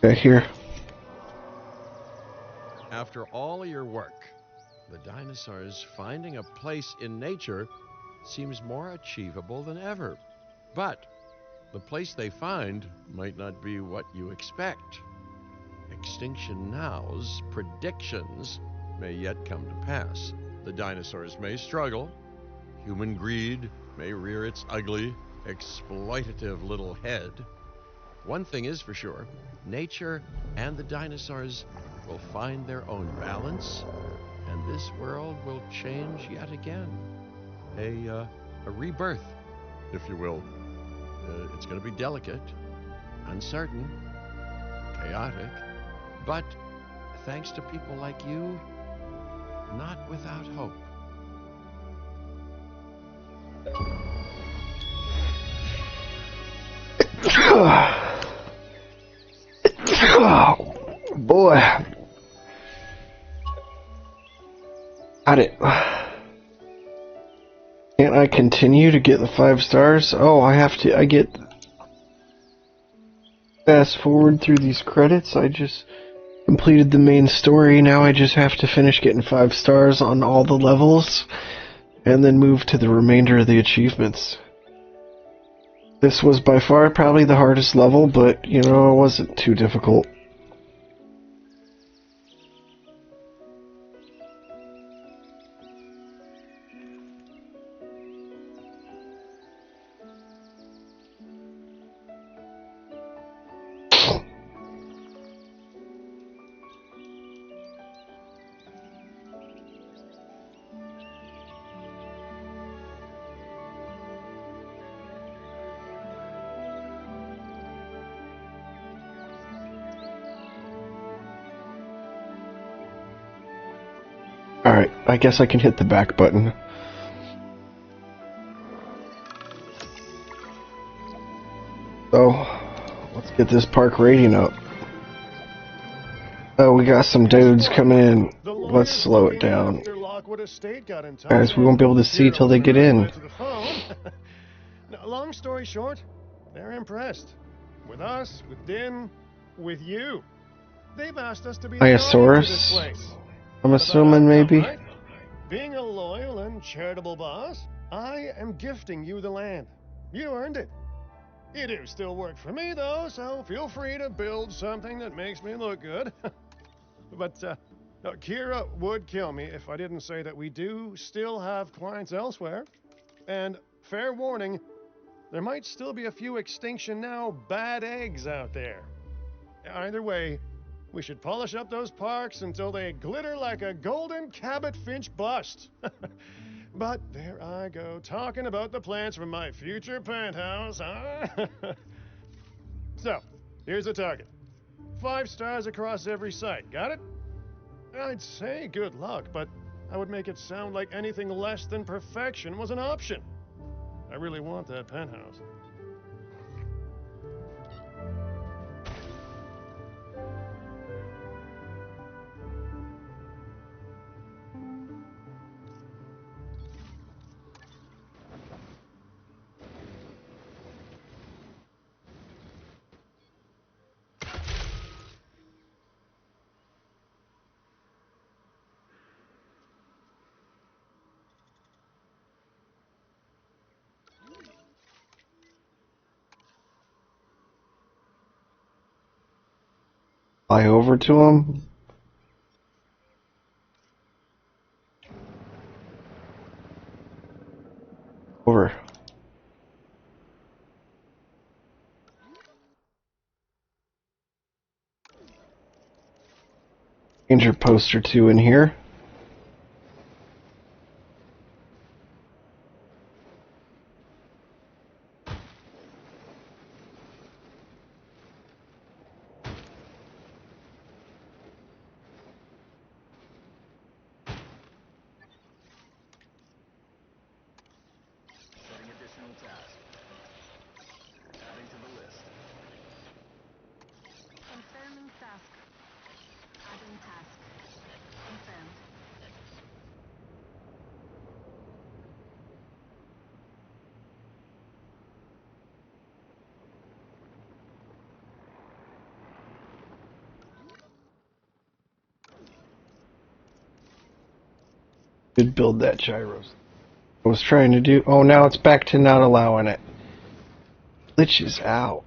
Okay, here. After all your work, the dinosaurs finding a place in nature seems more achievable than ever. But the place they find might not be what you expect. Extinction Now's predictions may yet come to pass. The dinosaurs may struggle. Human greed may rear its ugly, exploitative little head. One thing is for sure, nature and the dinosaurs will find their own balance, and this world will change yet again. A rebirth, if you will. It's going to be delicate, uncertain, chaotic, but thanks to people like you, not without hope. Oh, boy. Got it. Can't I continue to get the 5 stars? Oh, I get fast forward through these credits. I just completed the main story. Now I just have to finish getting 5 stars on all the levels and then move to the remainder of the achievements. This was by far probably the hardest level, but, you know, it wasn't too difficult. Alright, I guess I can hit the back button. So, let's get this park rating up. Oh, we got some dudes coming in. Let's slow it down. Lockwood estate got in touch. Guys, we won't be able to see till they get in. Now, long story short, they're impressed. With us, with Din, with you. They've asked us to be Iosaurus? the place. I'm assuming, maybe. Right? Being a loyal and charitable boss, I am gifting you the land. You earned it. You do still work for me, though, so feel free to build something that makes me look good. But no, Kira would kill me if I didn't say that we do still have clients elsewhere. And fair warning, there might still be a few Extinction Now bad eggs out there. Either way, we should polish up those parks until they glitter like a golden Cabot Finch bust. But there I go, talking about the plans for my future penthouse, huh? So, here's the target. 5 stars across every site, got it? I'd say good luck, but I would make it sound like anything less than perfection was an option. I really want that penthouse. Fly over to him. Over. Danger poster 2 in here. Confirming task. Adding task. Confirmed. Could build that gyros. I was trying to do. Oh, now it's back to not allowing it. Glitch is out.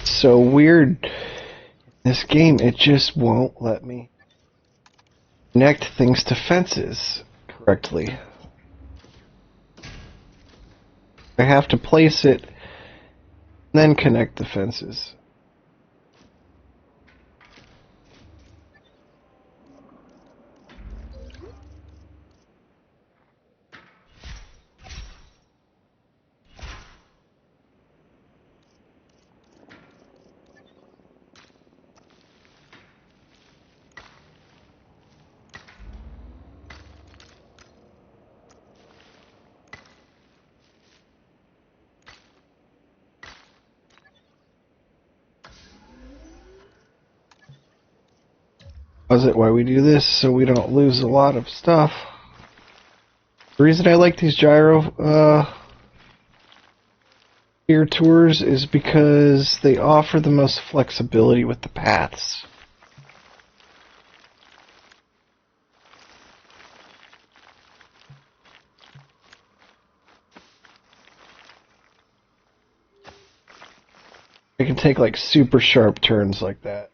So weird. This game, it just won't let me connect things to fences correctly. I have to place it, then connect the fences. Pause it while we do this so we don't lose a lot of stuff. The reason I like these gyro ear tours is because they offer the most flexibility with the paths. I can take like super sharp turns like that.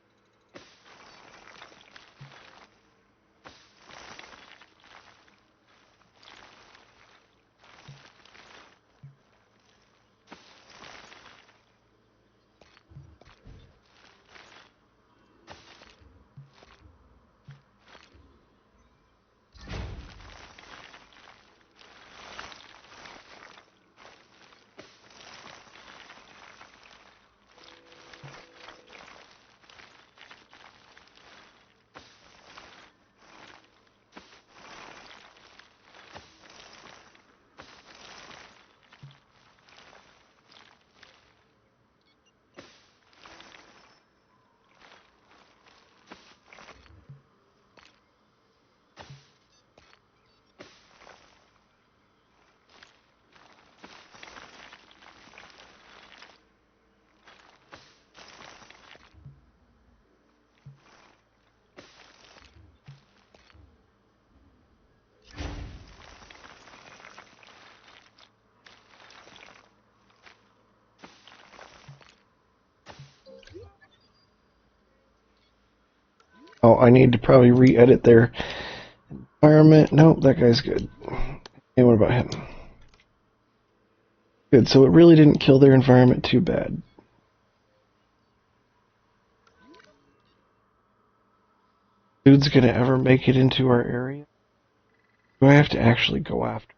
Oh, I need to probably re-edit their environment. Nope, that guy's good. And what about him? Good, so it really didn't kill their environment too bad. Dude's gonna ever make it into our area? Do I have to actually go after?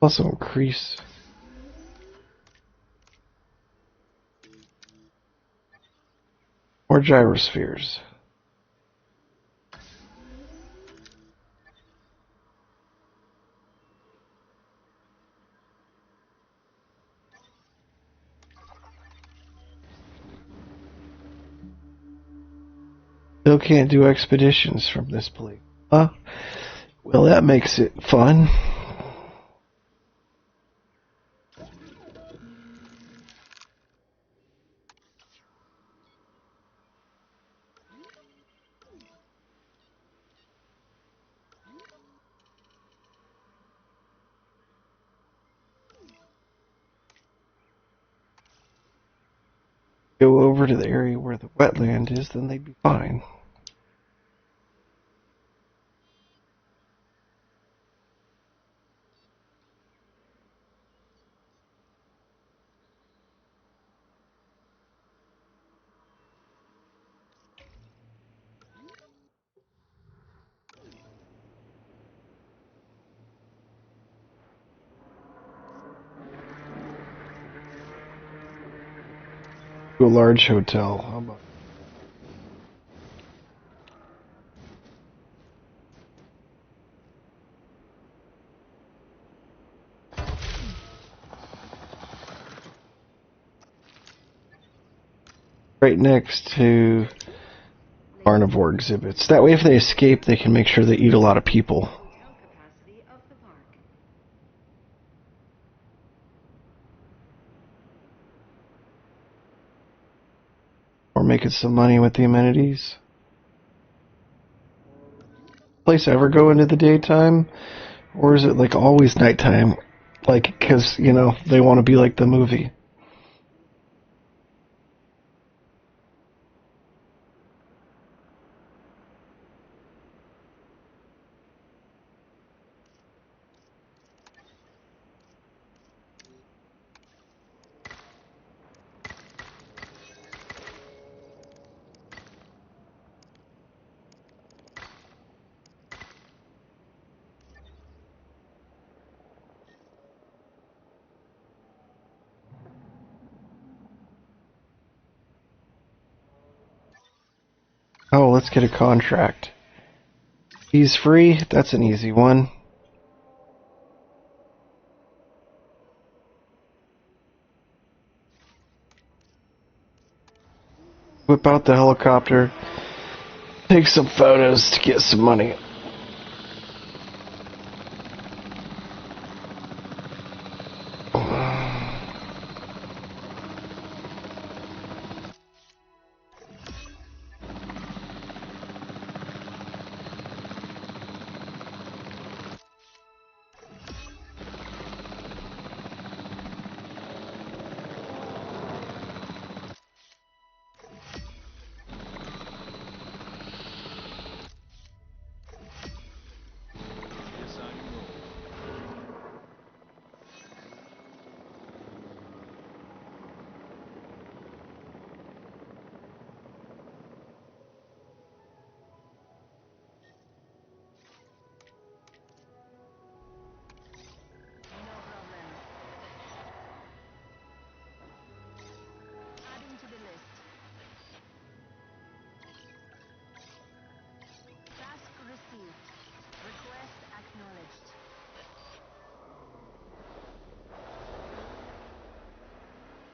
Also increase. More gyrospheres. Still can't do expeditions from this place. Huh? Well, that makes it fun. Go over to the area where the wetland is, then they'd be fine. To a large hotel. How about? Right next to carnivore exhibits. That way if they escape, they can make sure they eat a lot of people. Capacity of the park. Or making some money with the amenities. Place ever go into the daytime? Or is it like always nighttime? Like, because, you know, they want to be like the movie. Oh, let's get a contract. He's free. That's an easy one. Whip out the helicopter. Take some photos to get some money.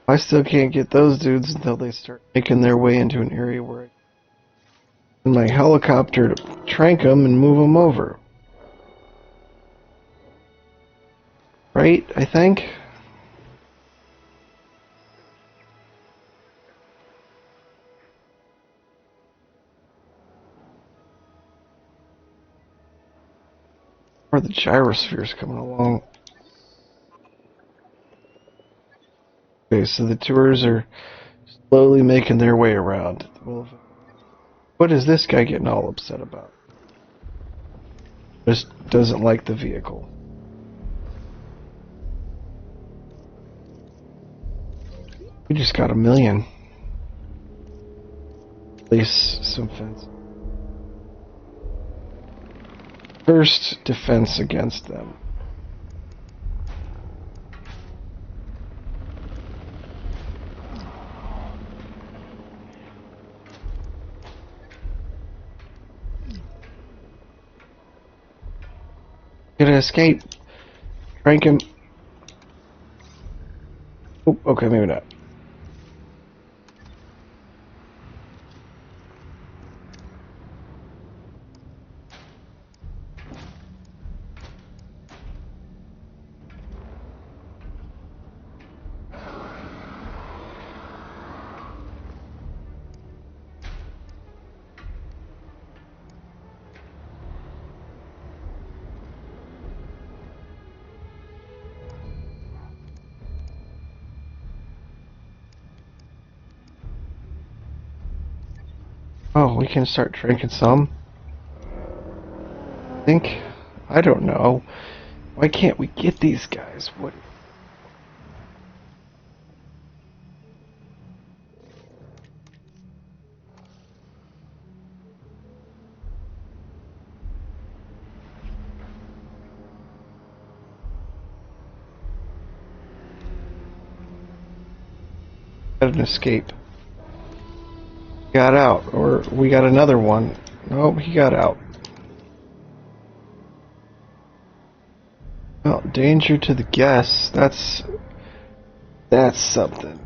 I still can't get those dudes until they start making their way into an area where I can my helicopter to trank them and move them over. Right, I think? Or the gyrosphere's coming along. Okay, so the tours are slowly making their way around. Well, what is this guy getting all upset about? Just doesn't like the vehicle. We just got $1 million. Place some fence. First defense against them. Gonna escape. Crank him. Oh, okay, maybe not. Oh, we can start drinking some. I think. I don't know. Why can't we get these guys? What? Got an escape. Got out, or we got another one. No, he got out. Well, danger to the guests. That's something.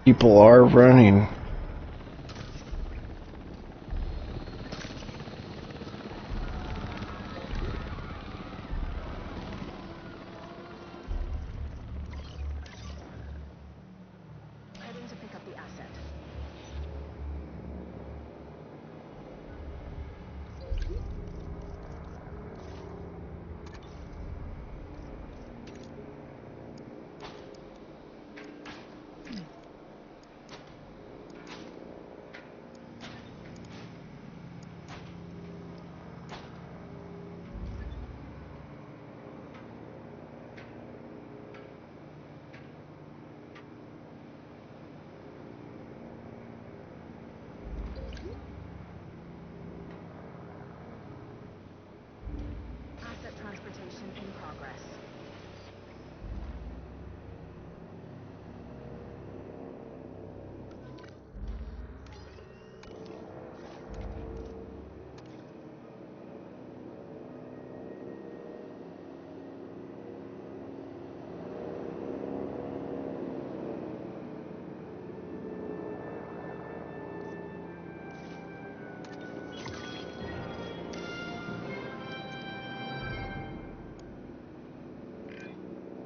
People are running. Heading to pick up the asset.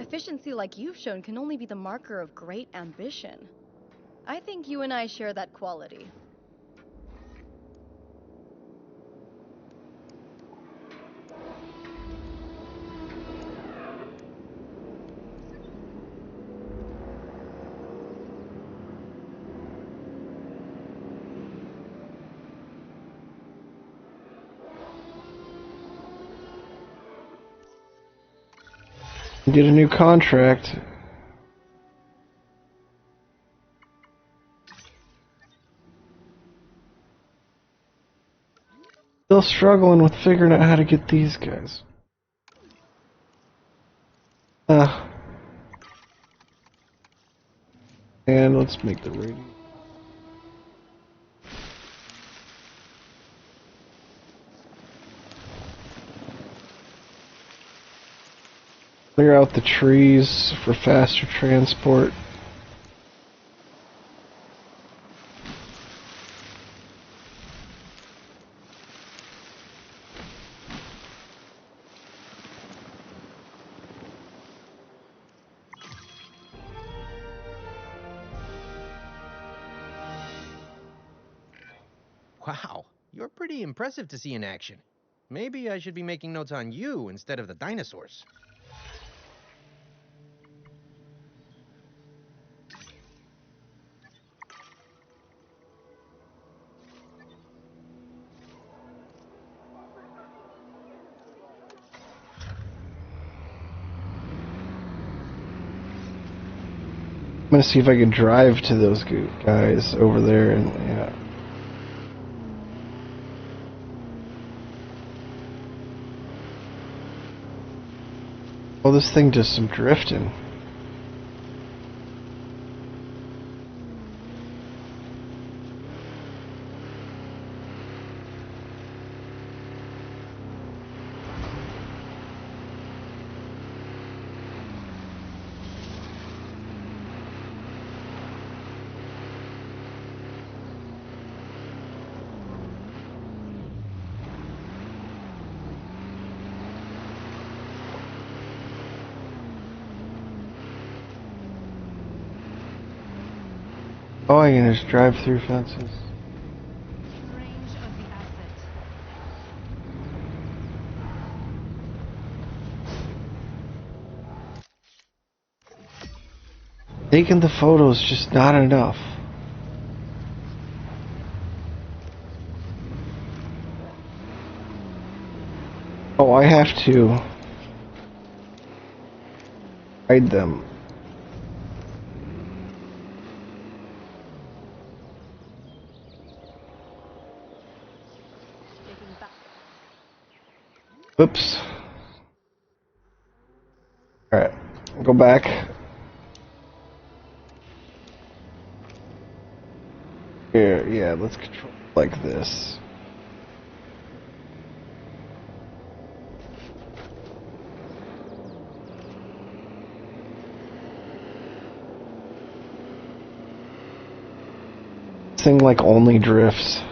Efficiency like you've shown can only be the marker of great ambition. I think you and I share that quality. Get a new contract. Still struggling with figuring out how to get these guys. And let's make the radio. Clear out the trees for faster transport. Wow, you're pretty impressive to see in action. Maybe I should be making notes on you instead of the dinosaurs. I'm gonna see if I can drive to those guys over there, and yeah. Oh, this thing does some drifting. Oh, I can just drive through fences. Range of the asset. Taking the photos just not enough. Oh, I have to hide them. Whoops. Alright, go back. Here, yeah, let's control it like this. This thing like only drifts.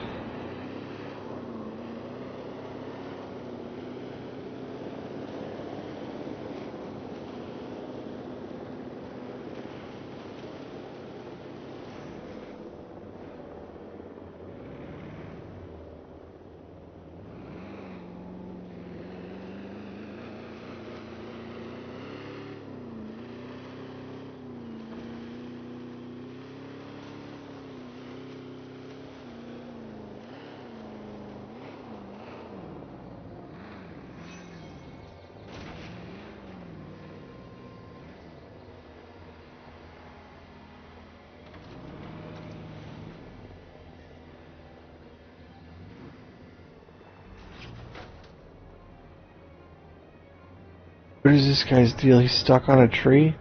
What is this guy's deal? He's stuck on a tree?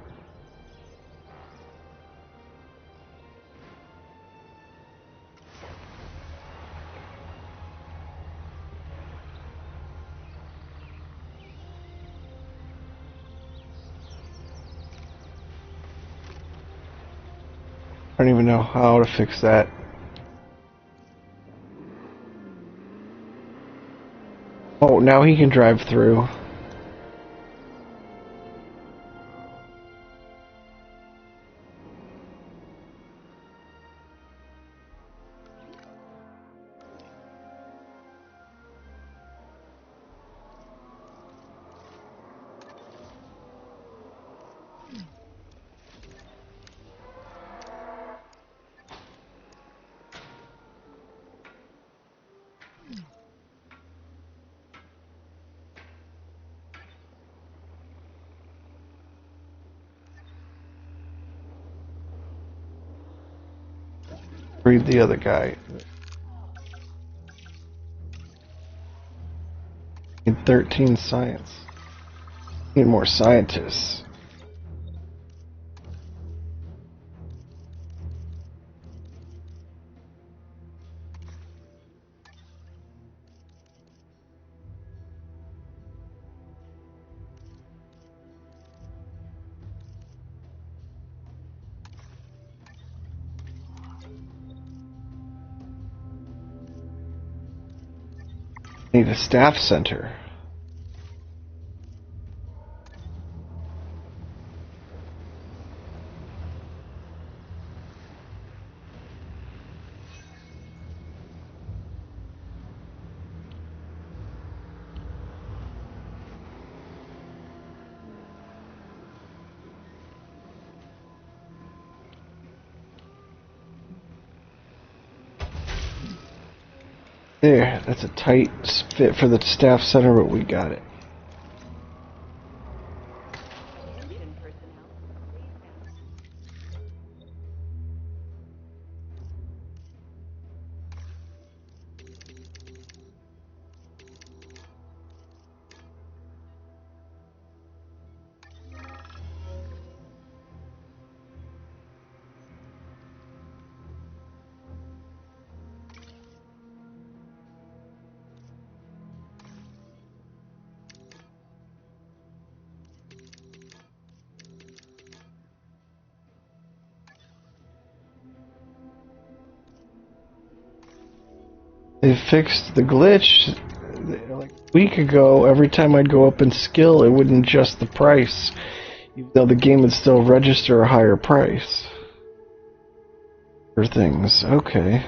I don't even know how to fix that. Oh, now he can drive through. Read the other guy. Need 13 science. Need more scientists. Need a staff center. There, that's a tight fit for the staff center, but we got it. They fixed the glitch like a week ago. Every time I'd go up in skill, it wouldn't adjust the price, even though the game would still register a higher price for things. Okay.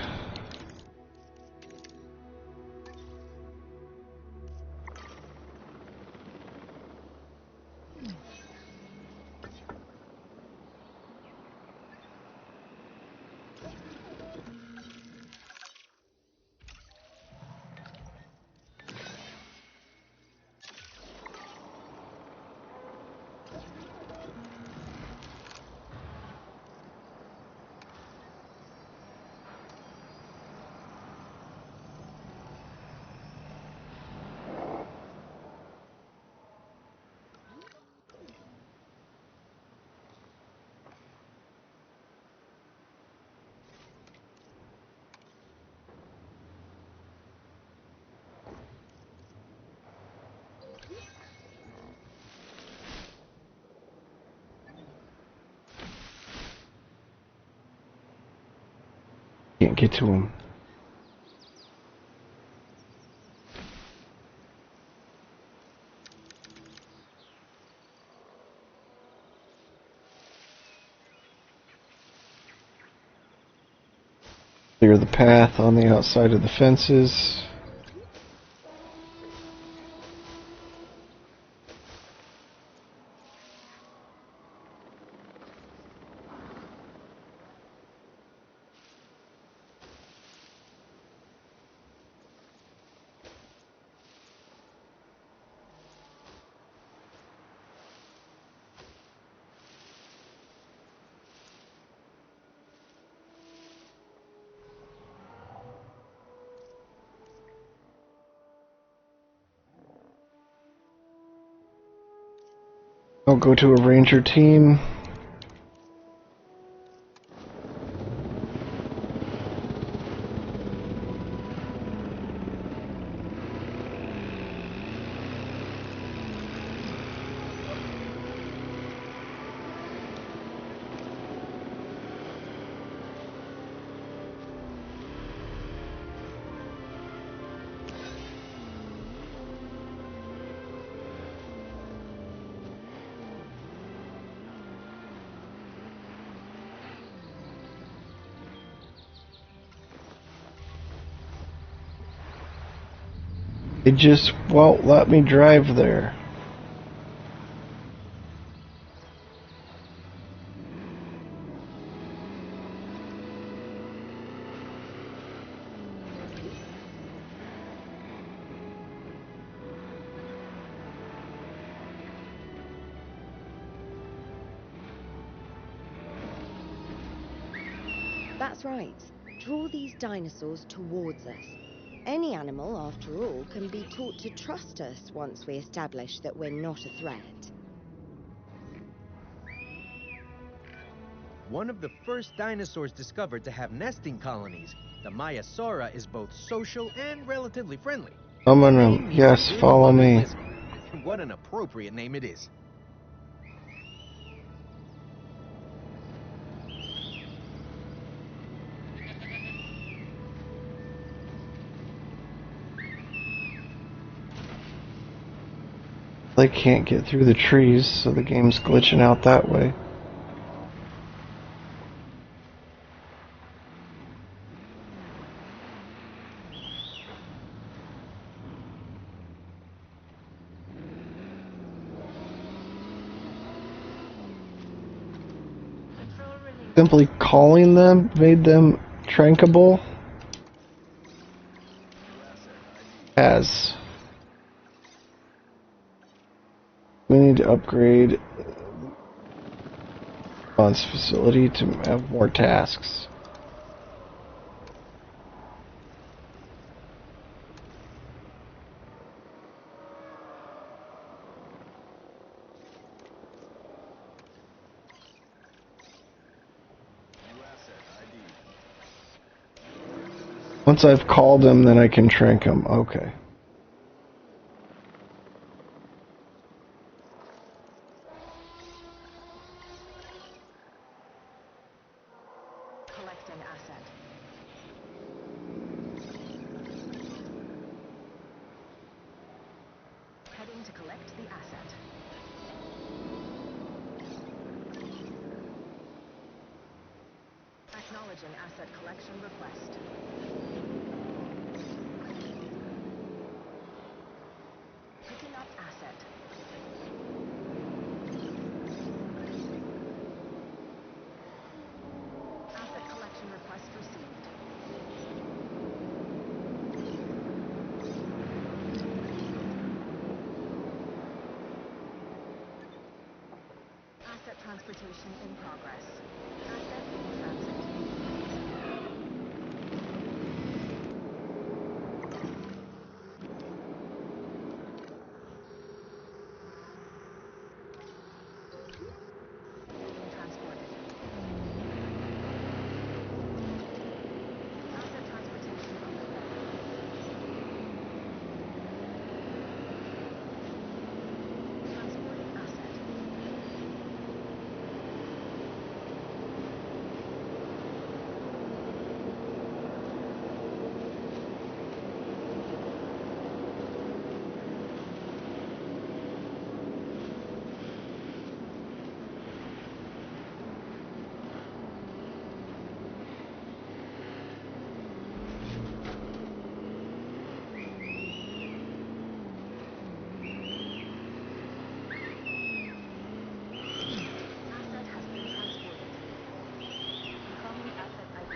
Can't get to him. Clear the path on the outside of the fences. I'll go to a ranger team. It just won't let me drive there. That's right. draw these dinosaurs towards us. Any animal, after all, can be taught to trust us once we establish that we're not a threat. One of the first dinosaurs discovered to have nesting colonies, the Maiasaura is both social and relatively friendly. I'm gonna, yes, follow me. What an appropriate name it is. They can't get through the trees, so the game's glitching out that way. Simply calling them made them trankable. As we need to upgrade response facility to have more tasks. Once I've called them, then I can trank them. Okay. Collecting asset. Heading to collect the asset. Acknowledging asset collection request. Picking up asset. Asset collection request received. Asset transportation in progress. Asset in transit. Being transported. Asset transportation underway. Transporting asset. Asset has been transported. Confirming asset ID.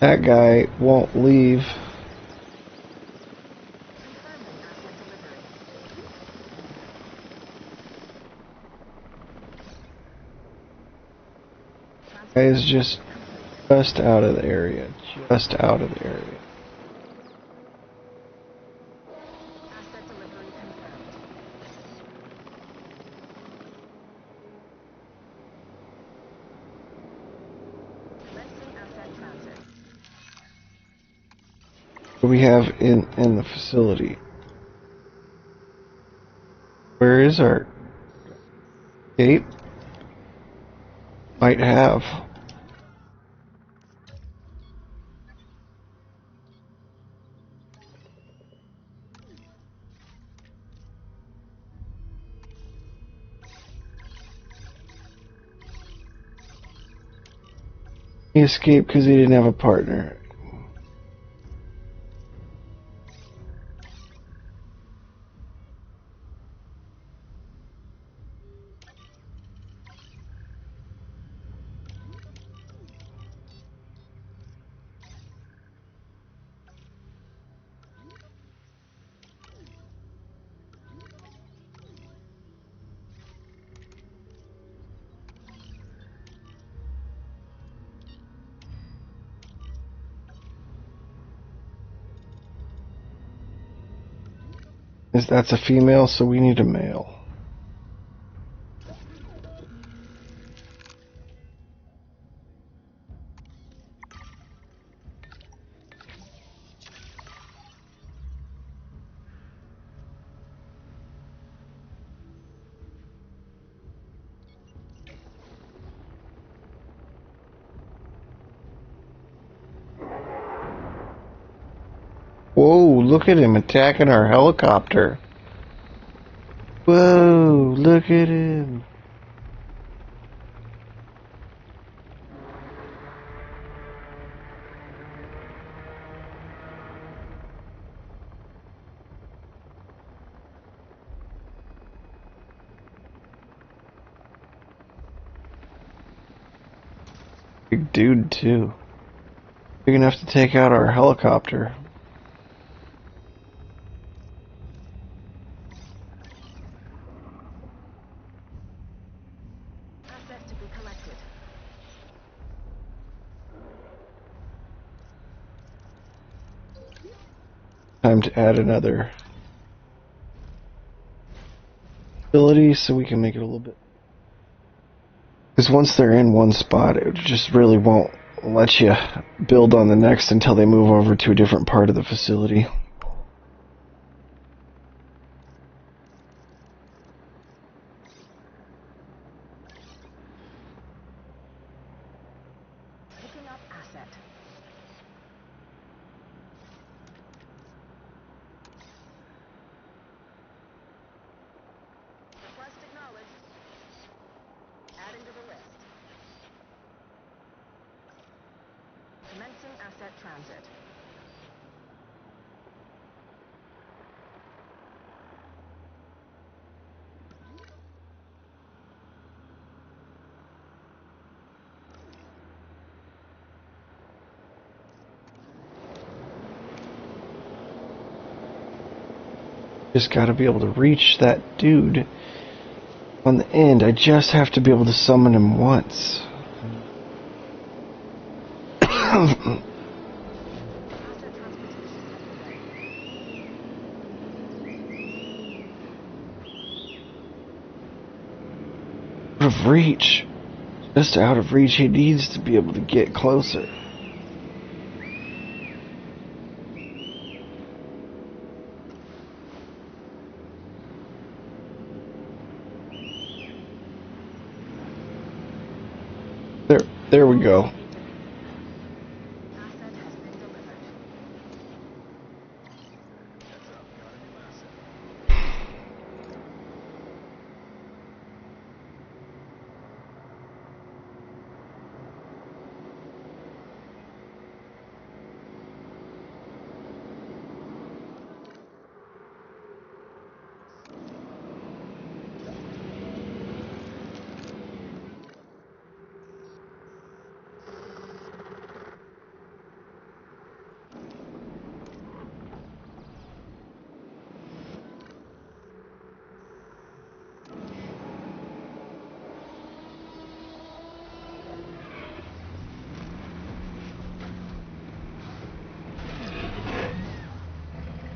And That guy won't leave. confirming asset delivery. Guy is just out of the area. Just out of the area. Asset delivery confirmed. Commencing asset transit. What do we have in the facility? Where is our gate? Might have. He escaped because he didn't have a partner. That's a female, so we need a male. Whoa, look at him attacking our helicopter. Whoa, look at him. Big dude, too. Big enough to take out our helicopter. Asset to be collected. Time to add another ability so we can make it a little bit. Because once they're in one spot, it just really won't let you build on the next until they move over to a different part of the facility. Picking up asset. Request acknowledged. Adding to the list. Commencing asset transit. Just gotta be able to reach that dude on the end. I just have to be able to summon him once. Asset transportation underway. Out of reach. Just out of reach. He needs to be able to get closer. There we go. Asset has been delivered. Heads up, got a new asset.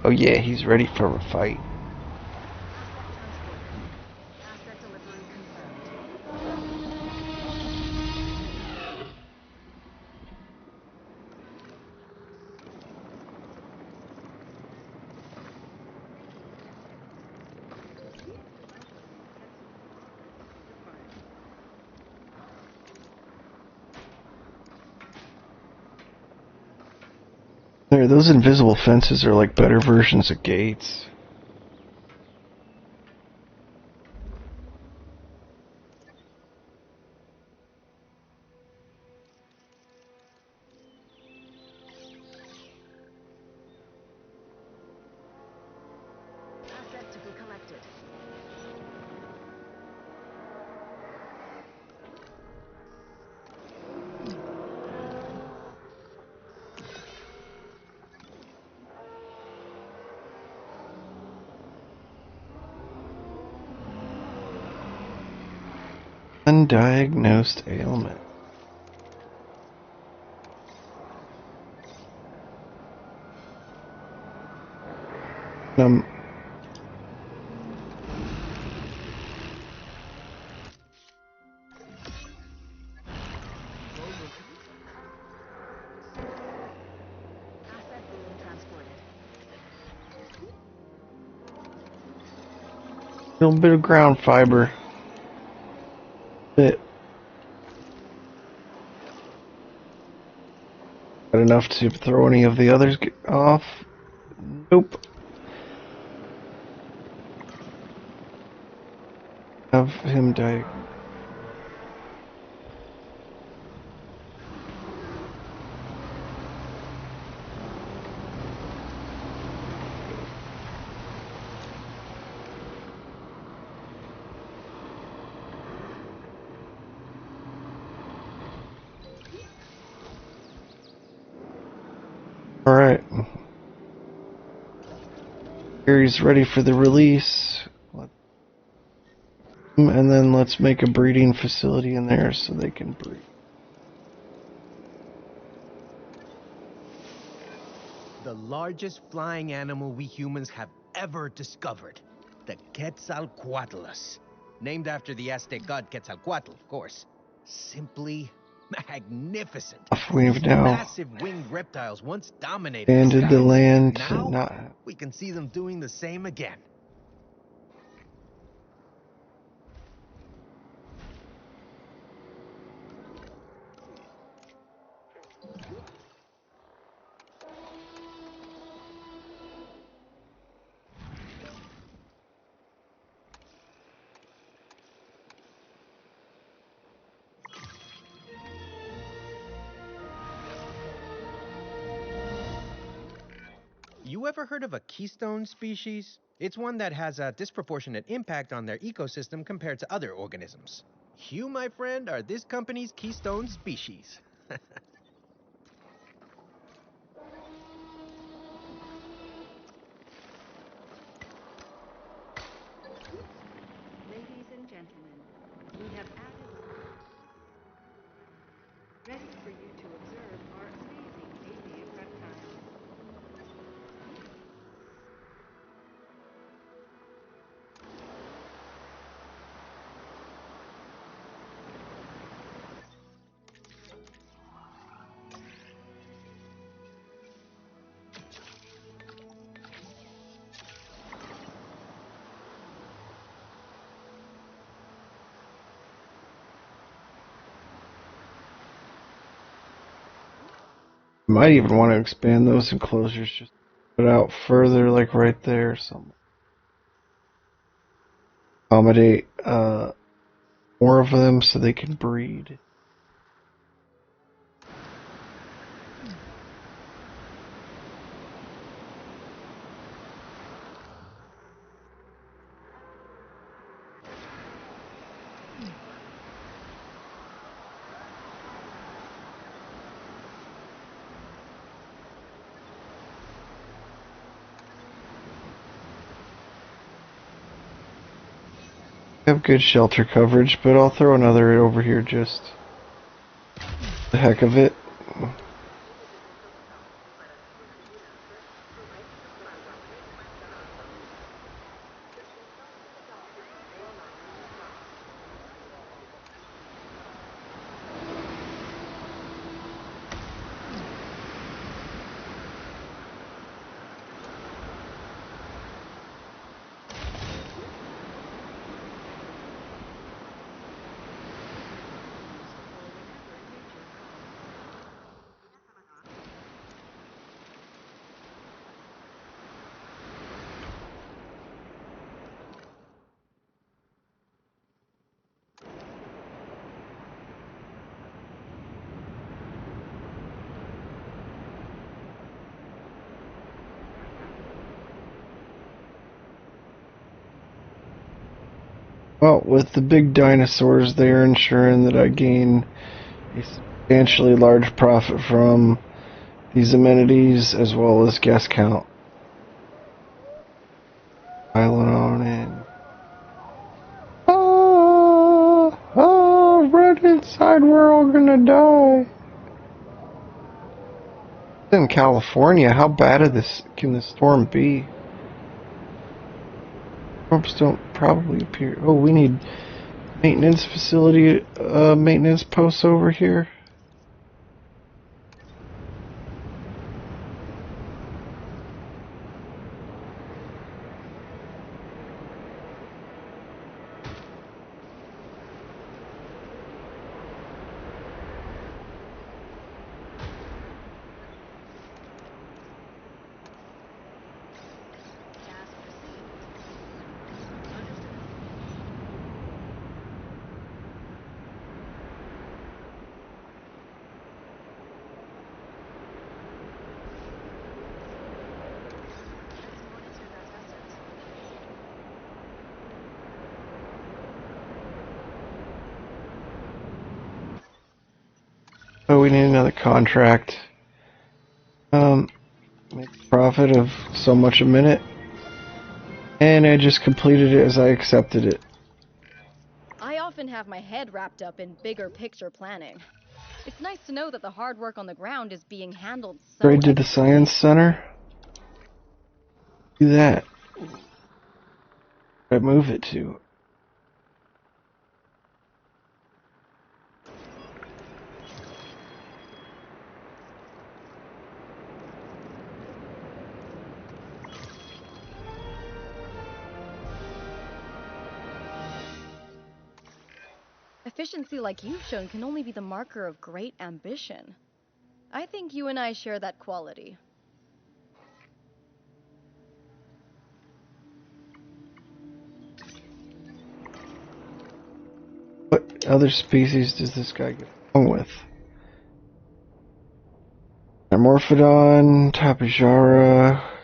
Oh yeah, he's ready for a fight. Asset delivery confirmed. There, those invisible fences are like better versions of gates. Asset to be collected. Undiagnosed ailment. little bit of ground fiber. Bit. Got enough to throw any of the others off? Nope. Have him die. Alright. Gary's ready for the release. And then let's make a breeding facility in there so they can breed. The largest flying animal we humans have ever discovered. The Quetzalcoatlus. Named after the Aztec god Quetzalcoatl, of course. Simply magnificent. We've now massive winged reptiles once dominated expanded the land to now not. we can see them doing the same again. You ever heard of a keystone species? It's one that has a disproportionate impact on their ecosystem compared to other organisms. You, my friend, are this company's keystone species. Ladies and gentlemen, we have added ready for you to observe our amazing avian reptiles. Might even want to expand those enclosures, just put out further, like right there or something. Accommodate more of them so they can breed. Have good shelter coverage, but I'll throw another over here just the heck of it. Well, with the big dinosaurs, they are ensuring that I gain a substantially large profit from these amenities as well as guest count. Piling on in. Run inside, we're all gonna die. In California, how bad can this storm be? Storms don't probably appear. Oh, we need maintenance facility, maintenance posts over here. So we need another contract. Make a profit of so much a minute. And I just completed it as I accepted it. I often have my head wrapped up in bigger picture planning. It's nice to know that the hard work on the ground is being handled so Grade to the expertly. Science Center. Do that. Where I move it to. Efficiency like you've shown can only be the marker of great ambition. I think you and I share that quality. What other species does this guy get along with? Morphodon, Tapejara,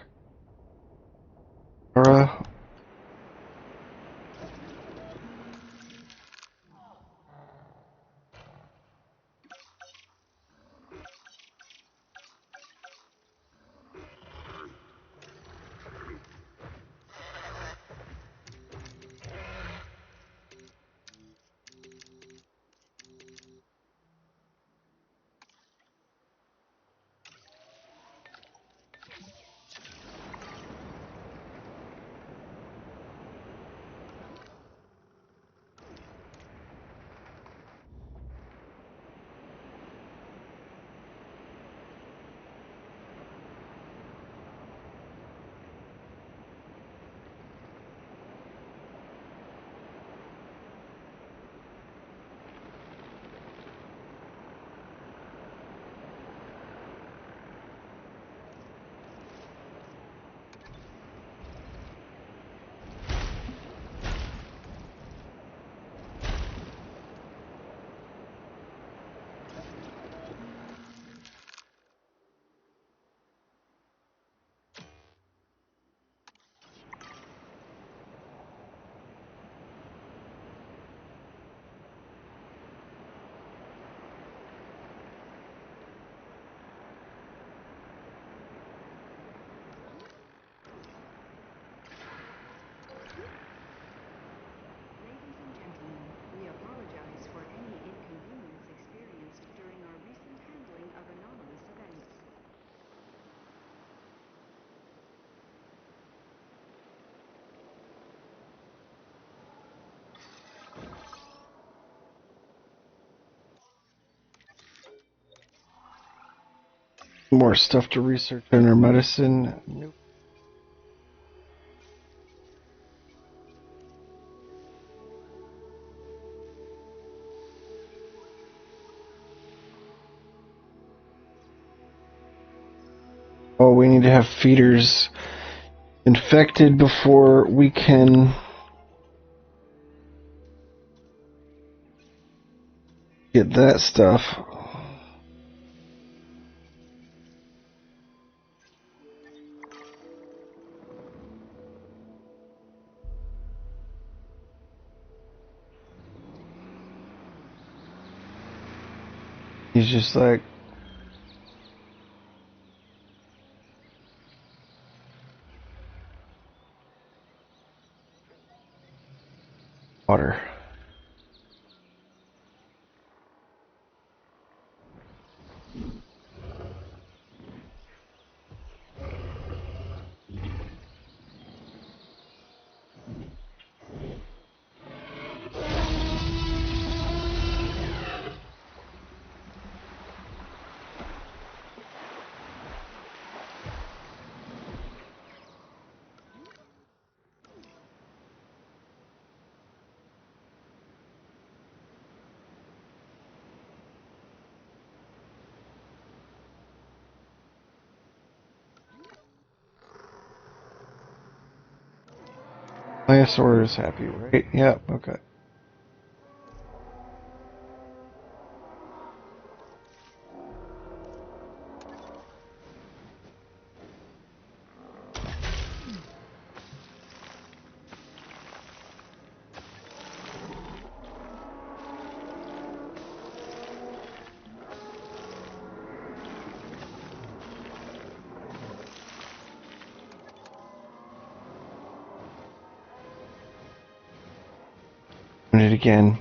Ladies and gentlemen, we apologize for any inconvenience experienced during our recent handling of anomalous events. more stuff to research in our medicine. Nope. Oh, we need to have feeders infected before we can get that stuff. He's just like, water. Dinosaur is happy, right? Yep, okay. open it again.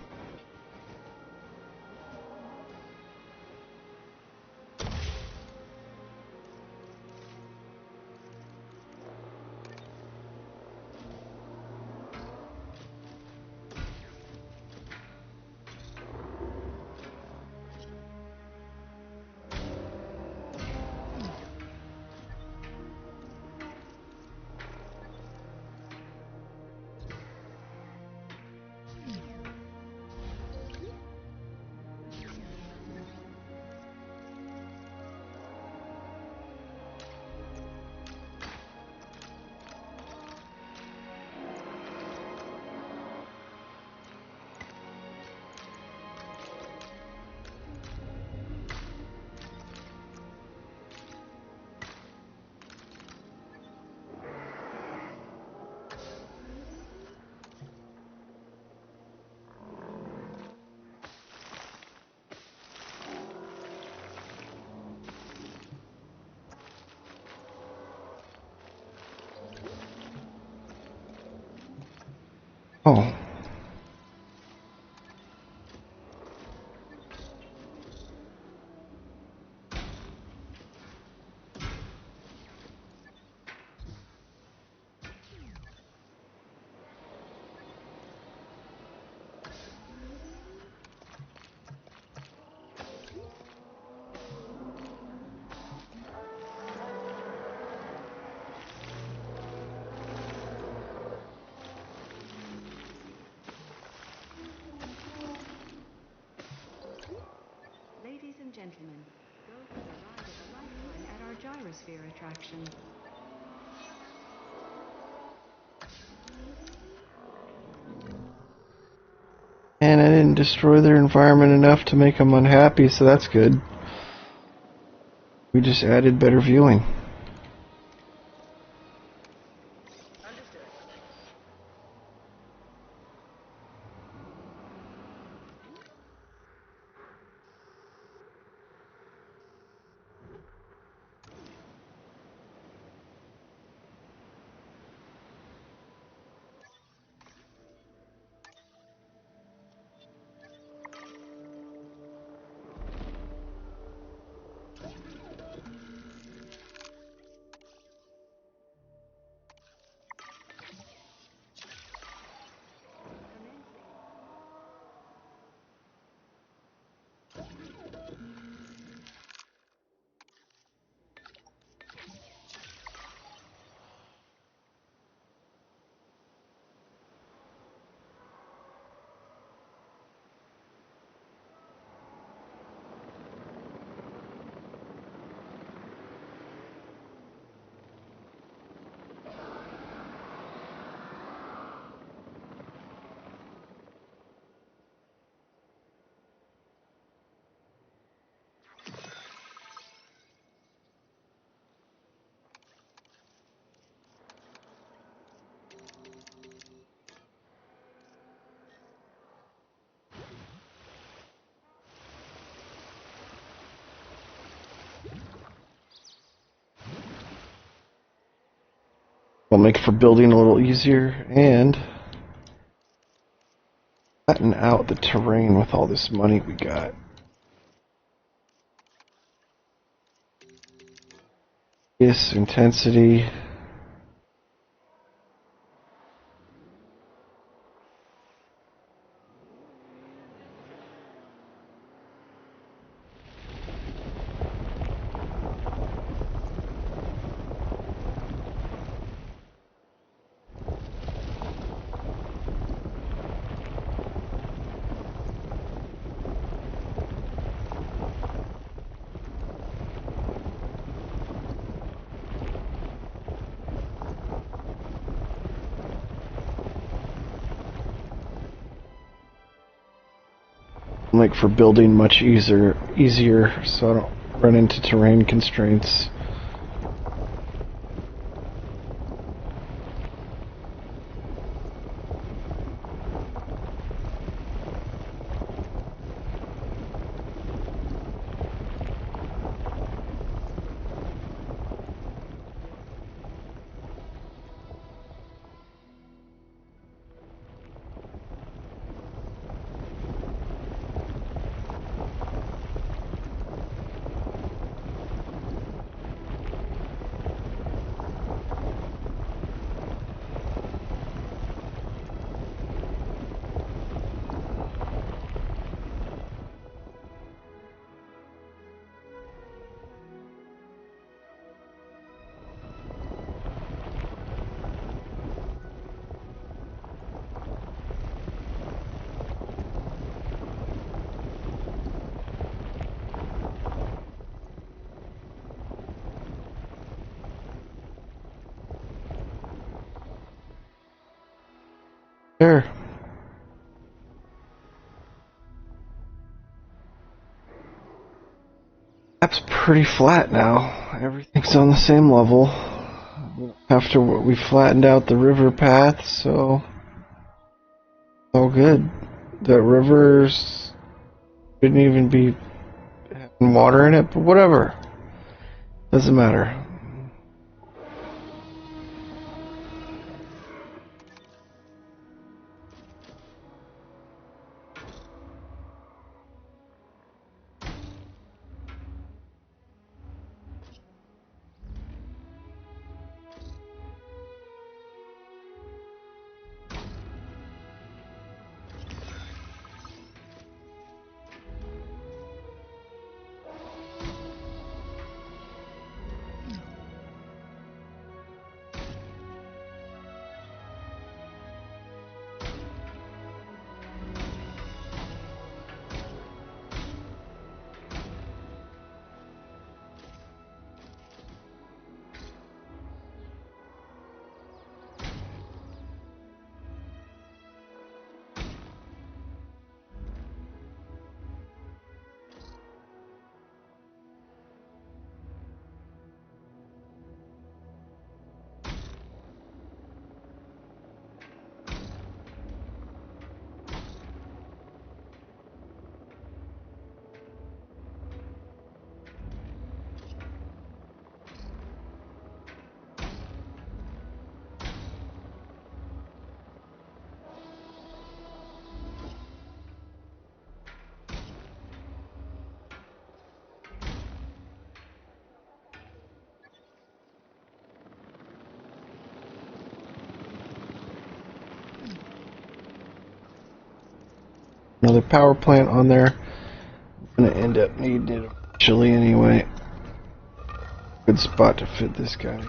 Oh. Ladies and gentlemen, go for the ride of a lifetime at our gyrosphere attraction. And I didn't destroy their environment enough to make them unhappy, so that's good. We just added better viewing. Will make for building a little easier and flatten out the terrain with all this money we got. Yes, intensity. Make for building much easier so I don't run into terrain constraints. There. Map's pretty flat now. Everything's on the same level. After we flattened out the river path, so all good. The rivers didn't even be having water in it, but whatever. Doesn't matter. Another power plant on there. I'm gonna end up needing it eventually anyway. Good spot to fit this guy.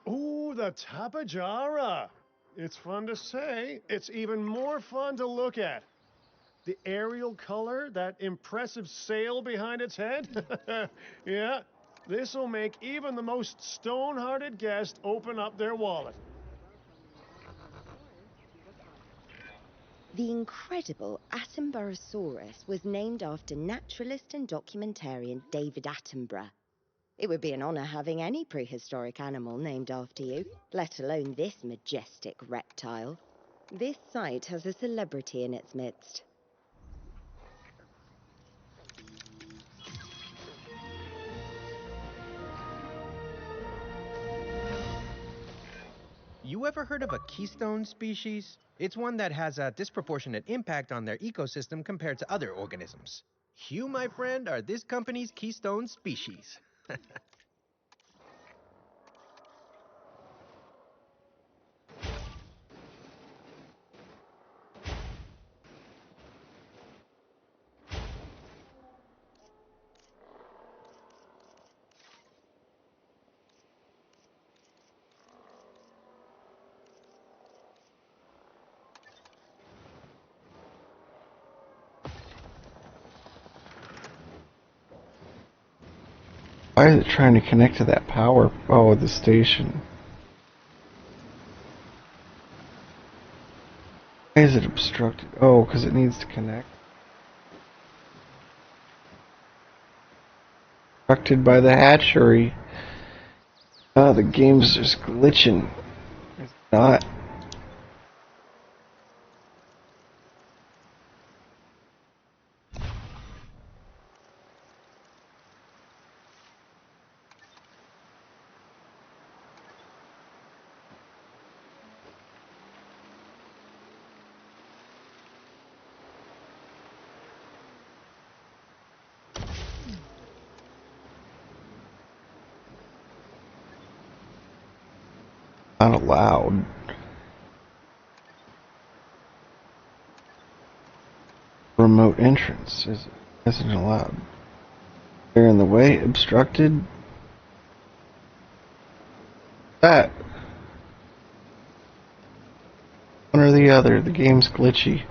Ooh, the Tapajara. It's fun to say. It's even more fun to look at. The aerial color, that impressive sail behind its head. Yeah, this'll make even the most stone-hearted guest open up their wallet. The incredible Attenboroughsaurus was named after naturalist and documentarian David Attenborough. It would be an honor having any prehistoric animal named after you, let alone this majestic reptile. This site has a celebrity in its midst. You ever heard of a keystone species? It's one that has a disproportionate impact on their ecosystem compared to other organisms. You, my friend, are this company's keystone species. Why is it trying to connect to that power? Oh, the station. Why is it obstructed? Oh, because it needs to connect. Obstructed by the hatchery. Oh, the game's just glitching. It's not. Not allowed. Remote entrance isn't allowed. They're in the way, obstructed. That. One or the other. The game's glitchy.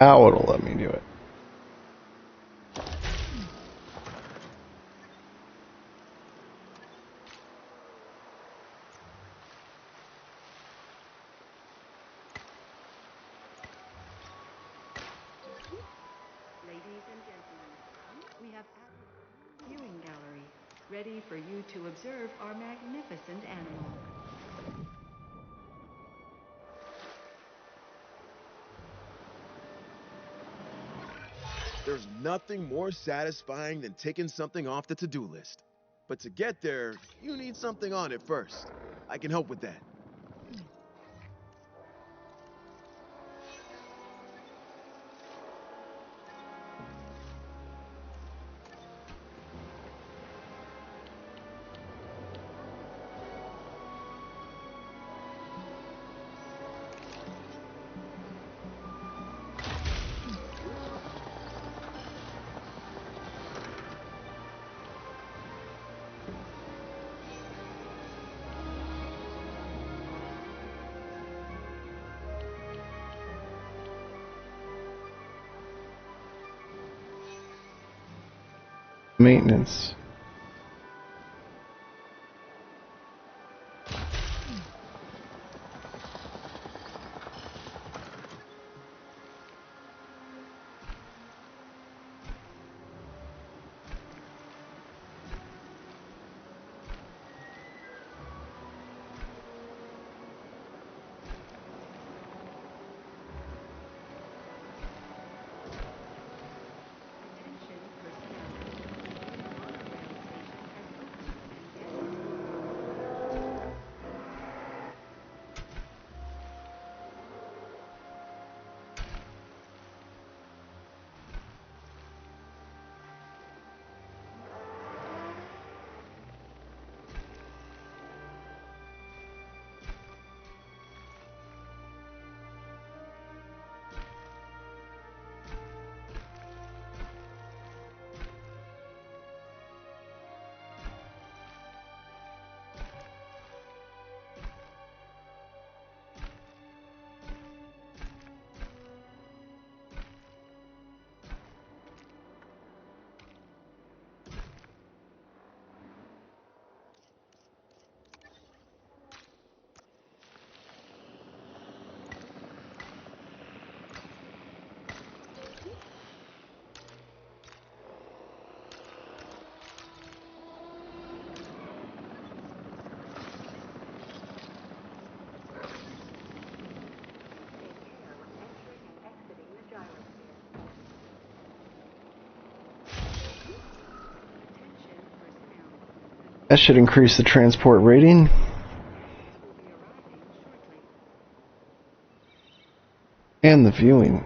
Now it'll let me do it. Ladies and gentlemen, we have a viewing gallery ready for you to observe our magnificent animal. There's nothing more satisfying than ticking something off the to-do list. But to get there, you need something on it first. I can help with that. Maintenance. Attention personnel. The monorail station has opened and guests. That should increase the transport rating. And the viewing.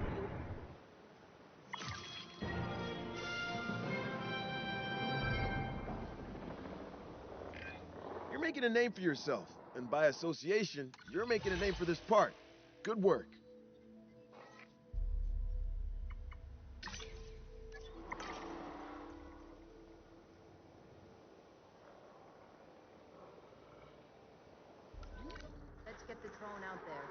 You're making a name for yourself, and by association, you're making a name for this park. Good work. Let's get the drone out there.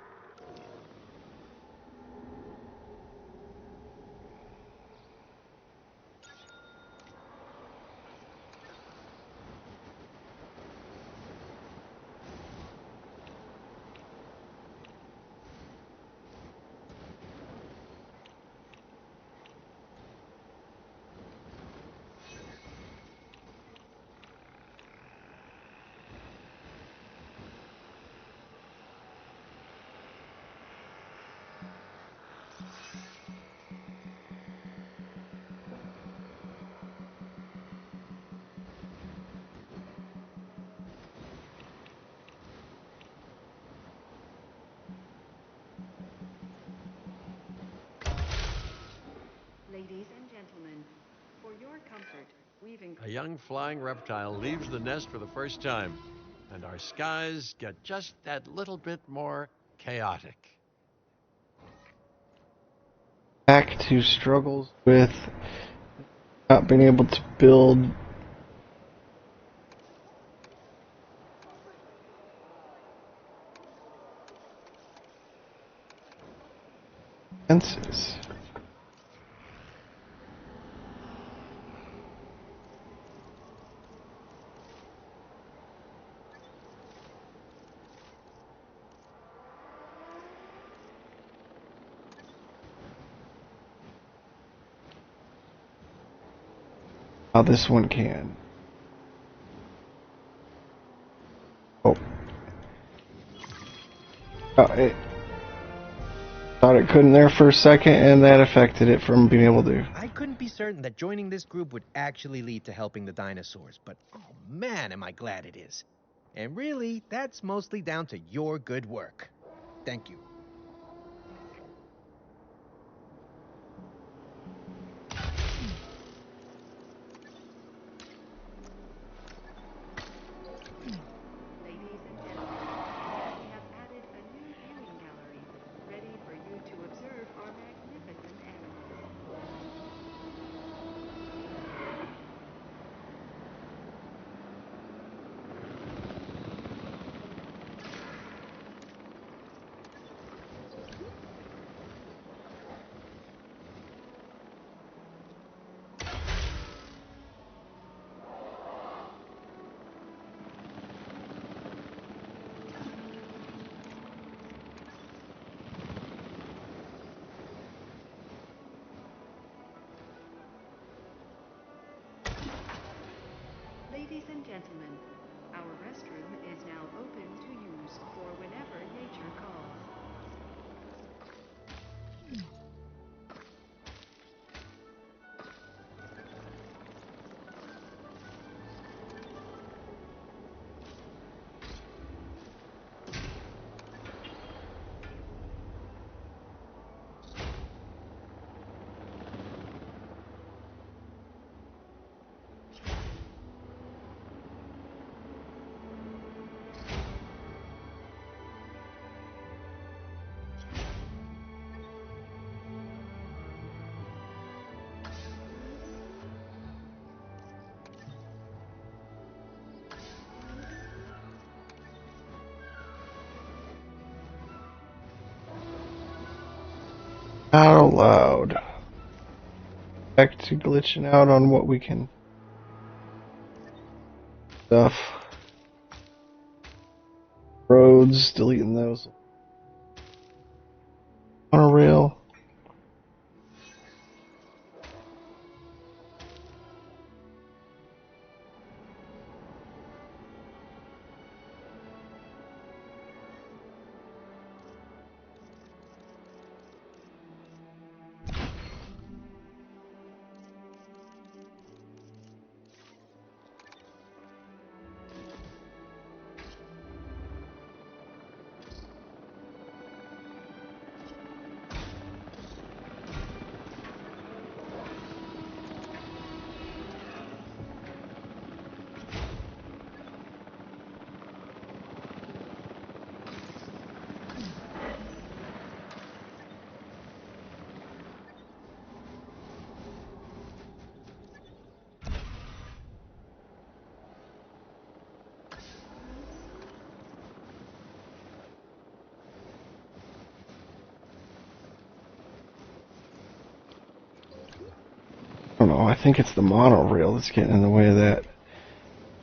We've A young flying reptile leaves the nest for the first time, and our skies get just that little bit more chaotic. Back to struggles with not being able to build fences. How this one can. Oh. It thought it couldn't there for a second, and that affected it from being able to. I couldn't be certain that joining this group would actually lead to helping the dinosaurs, but oh man, am I glad it is. And really, that's mostly down to your good work. Thank you. Ladies and gentlemen, we have added a new viewing gallery, ready for you to observe our magnificent animals. Ladies and gentlemen, our restroom is now open to use for whenever nature calls. Out loud. Back to glitching out on what we can stuff. Roads, deleting those. Monorail. I don't know, I think it's the monorail that's getting in the way of that.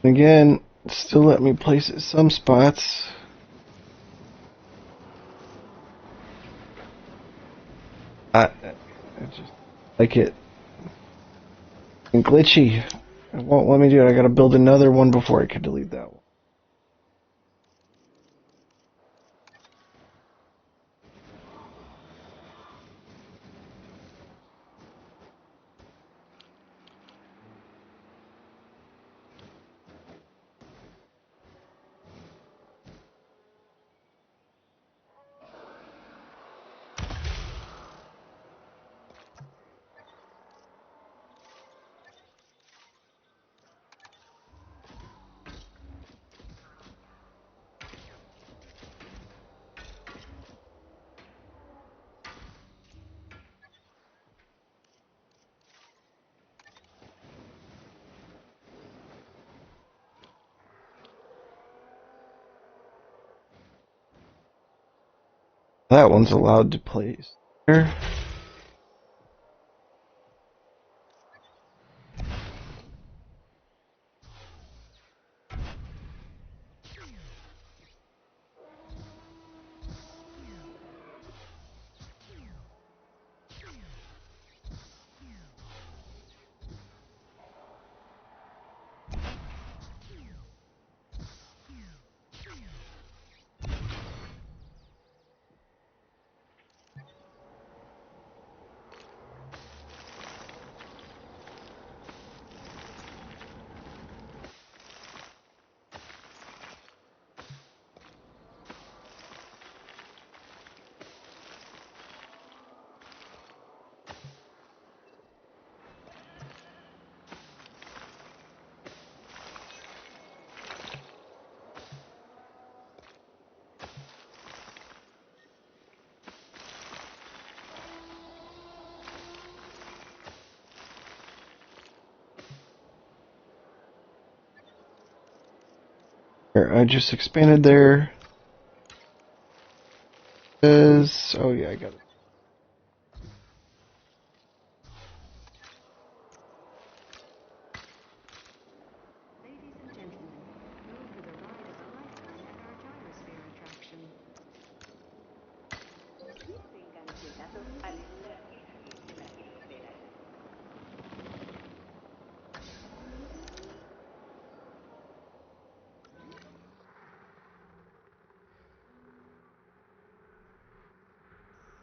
Again, still let me place it some spots. I just like it. And glitchy. It won't let me do it. I gotta build another one before I can delete that one. That one's allowed to place there. Here, I just expanded there. Oh yeah, I got it. Ladies and gentlemen, go for the ride of a lifetime at our gyrosphere attraction.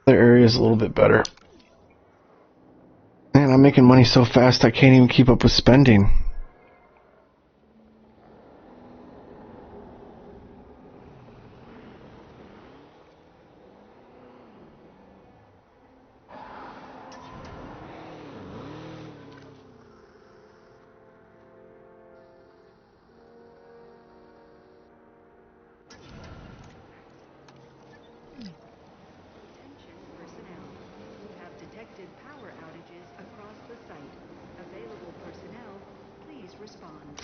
Other area is a little bit better. Man, I'm making money so fast I can't even keep up with spending. Attention personnel. You have detected power outages across the site. Available personnel, please respond.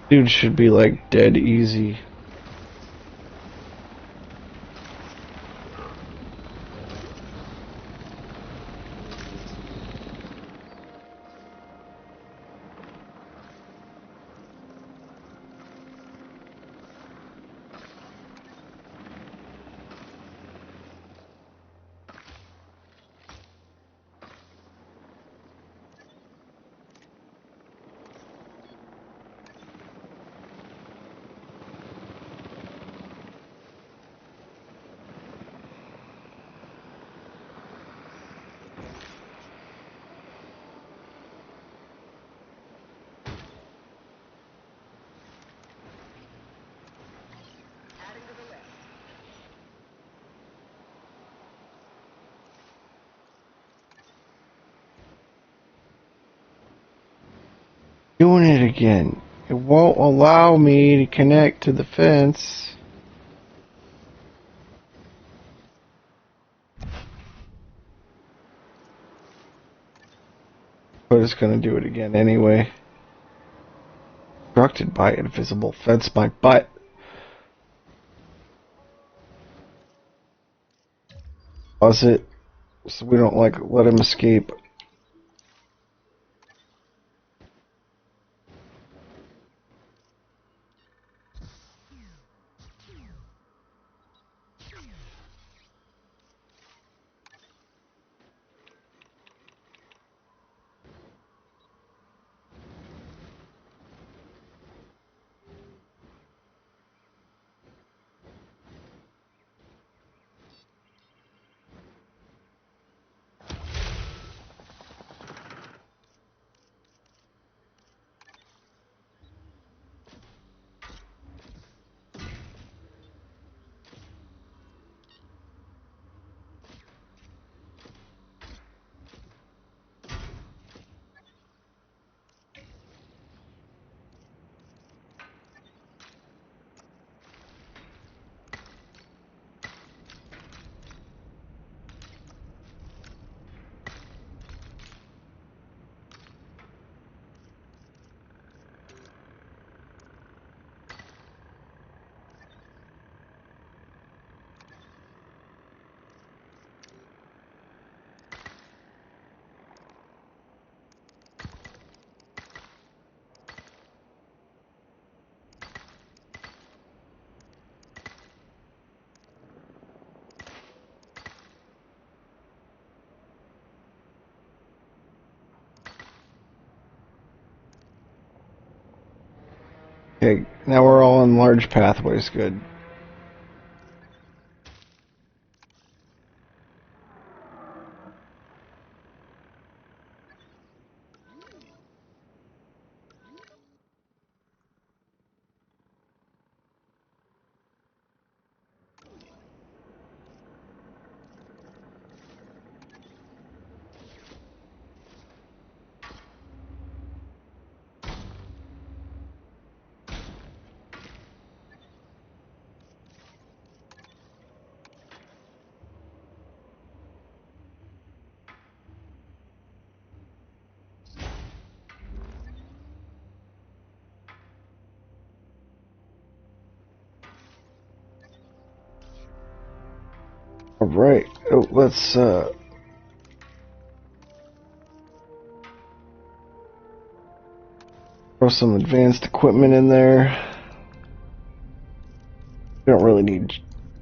Dude should be like dead easy. Doing it again. It won't allow me to connect to the fence. But it's gonna do it again anyway. Obstructed by invisible fence, my butt. Pause it so we don't let him escape. Okay, now we're all on large pathways. Good. All right. Oh, let's throw some advanced equipment in there. We don't really need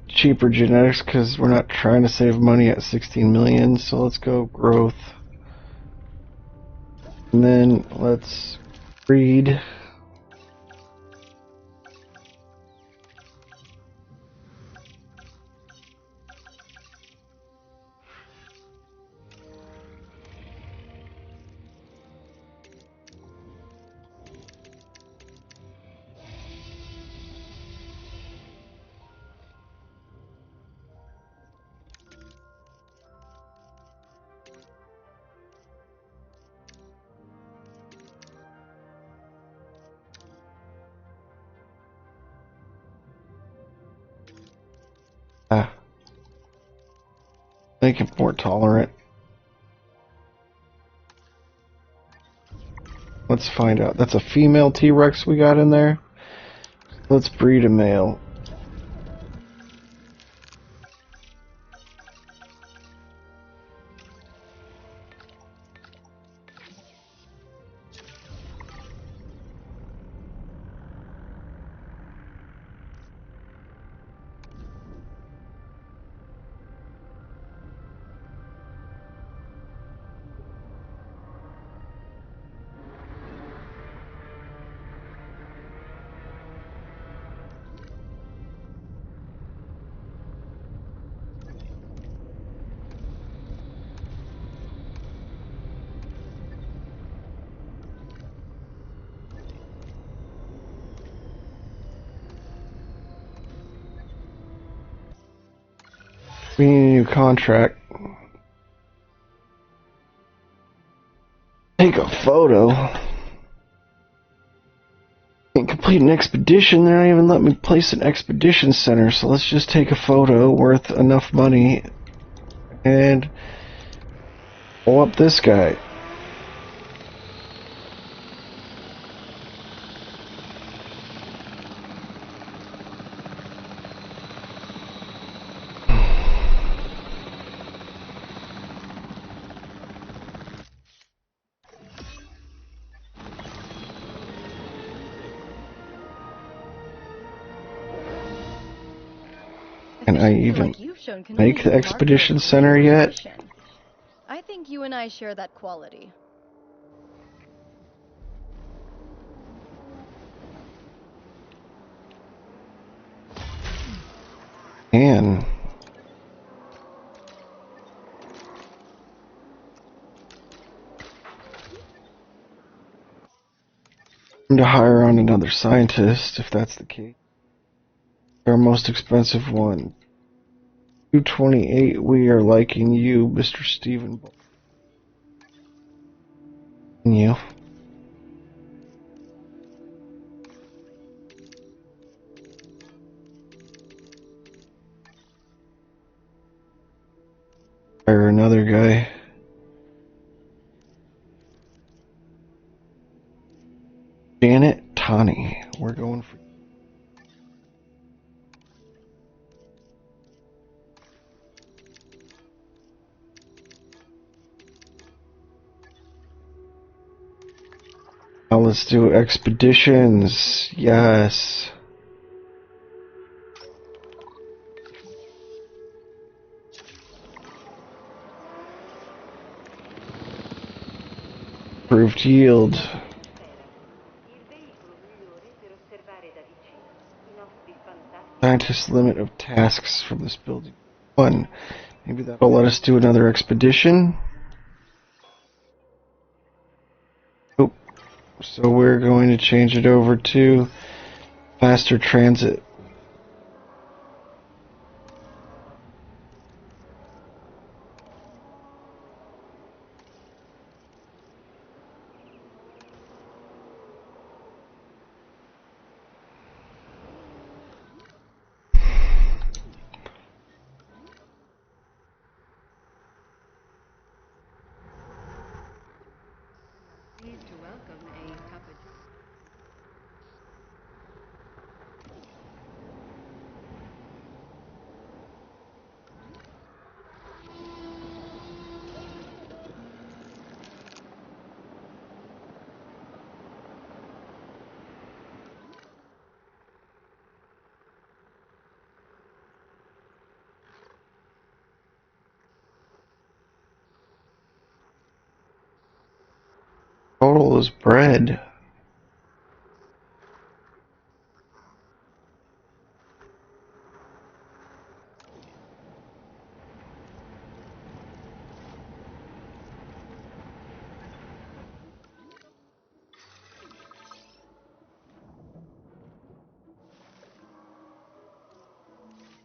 cheaper genetics because we're not trying to save money at 16 million. So let's go growth. And then let's breed. Make it more tolerant. Let's find out. That's a female T-Rex we got in there. Let's breed a male. We need a new contract. Take a photo. Can't complete an expedition. They don't even let me place an expedition center. So let's just take a photo worth enough money and pull up this guy. Can I even make the expedition center yet? I think you and I share that quality. And to hire on another scientist if that's the case. Our most expensive one. 228. We are liking you, Mr. Stephen. You. Hire another guy. Janet Tani. We're going for. Now let's do expeditions. Yes. Improved yield. Il veicolo migliore per osservare Scientist limit of tasks from this building. 1. Maybe that'll let us do another expedition. Nope. So we're going to change it over to faster transit. Pleased to welcome a cup of Total is bread.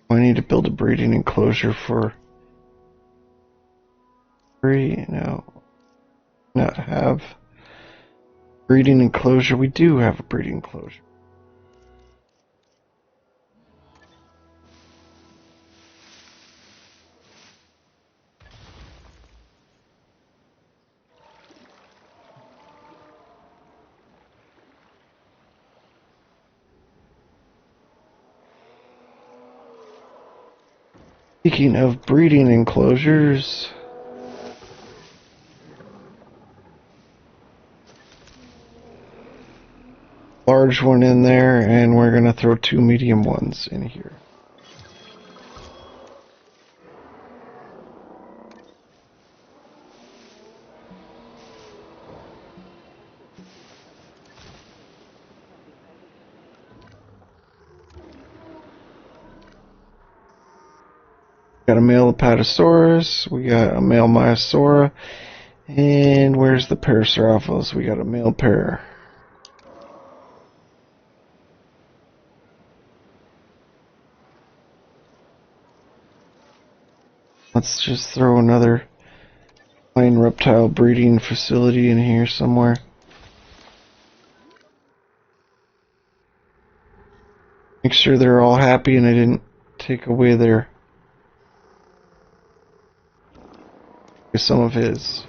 I need to build a breeding enclosure for 3. No. Not have breeding enclosure. We do have a breeding enclosure. Speaking of breeding enclosures, large one in there, and we're gonna throw 2 medium ones in here. Got a male Apatosaurus, we got a male Myosaura, and where's the Parasaurolophus? We got a male pair. Let's just throw another plain reptile breeding facility in here somewhere. Make sure they're all happy and I didn't take away some of his.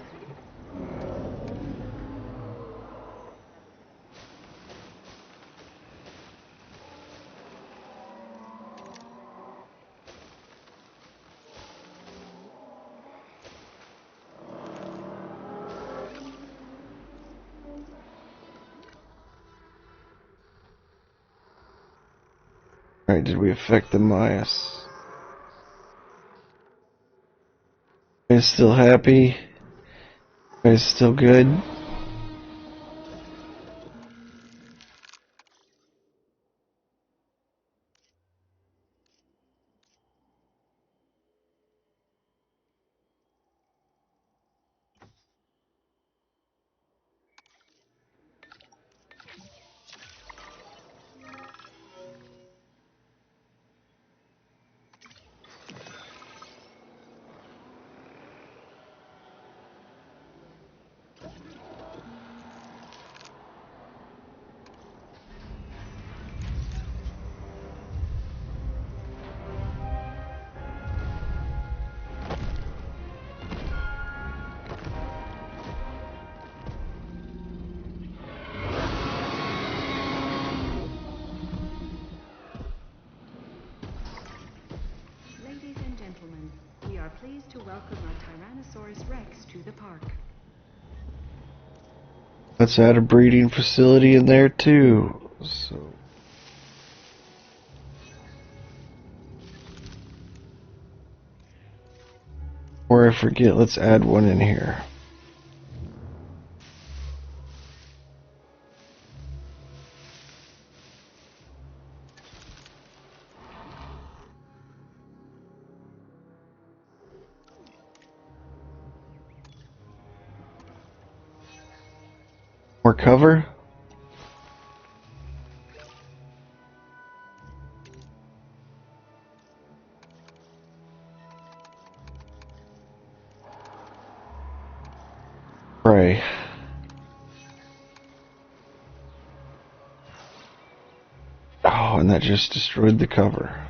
Alright, did we affect the Myas? Guys still happy? Guys still good? Ladies and gentlemen, we are pleased to welcome a Tyrannosaurus Rex to the park. Let's add a breeding facility in there too. So before I forget, let's add one in here. More cover. Pray. Oh, and that just destroyed the cover.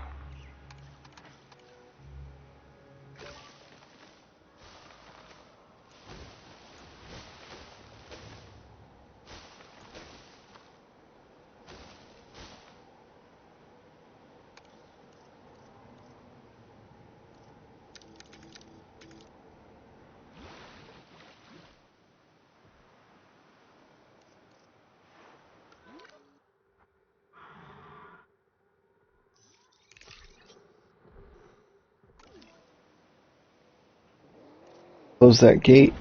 Close that gate.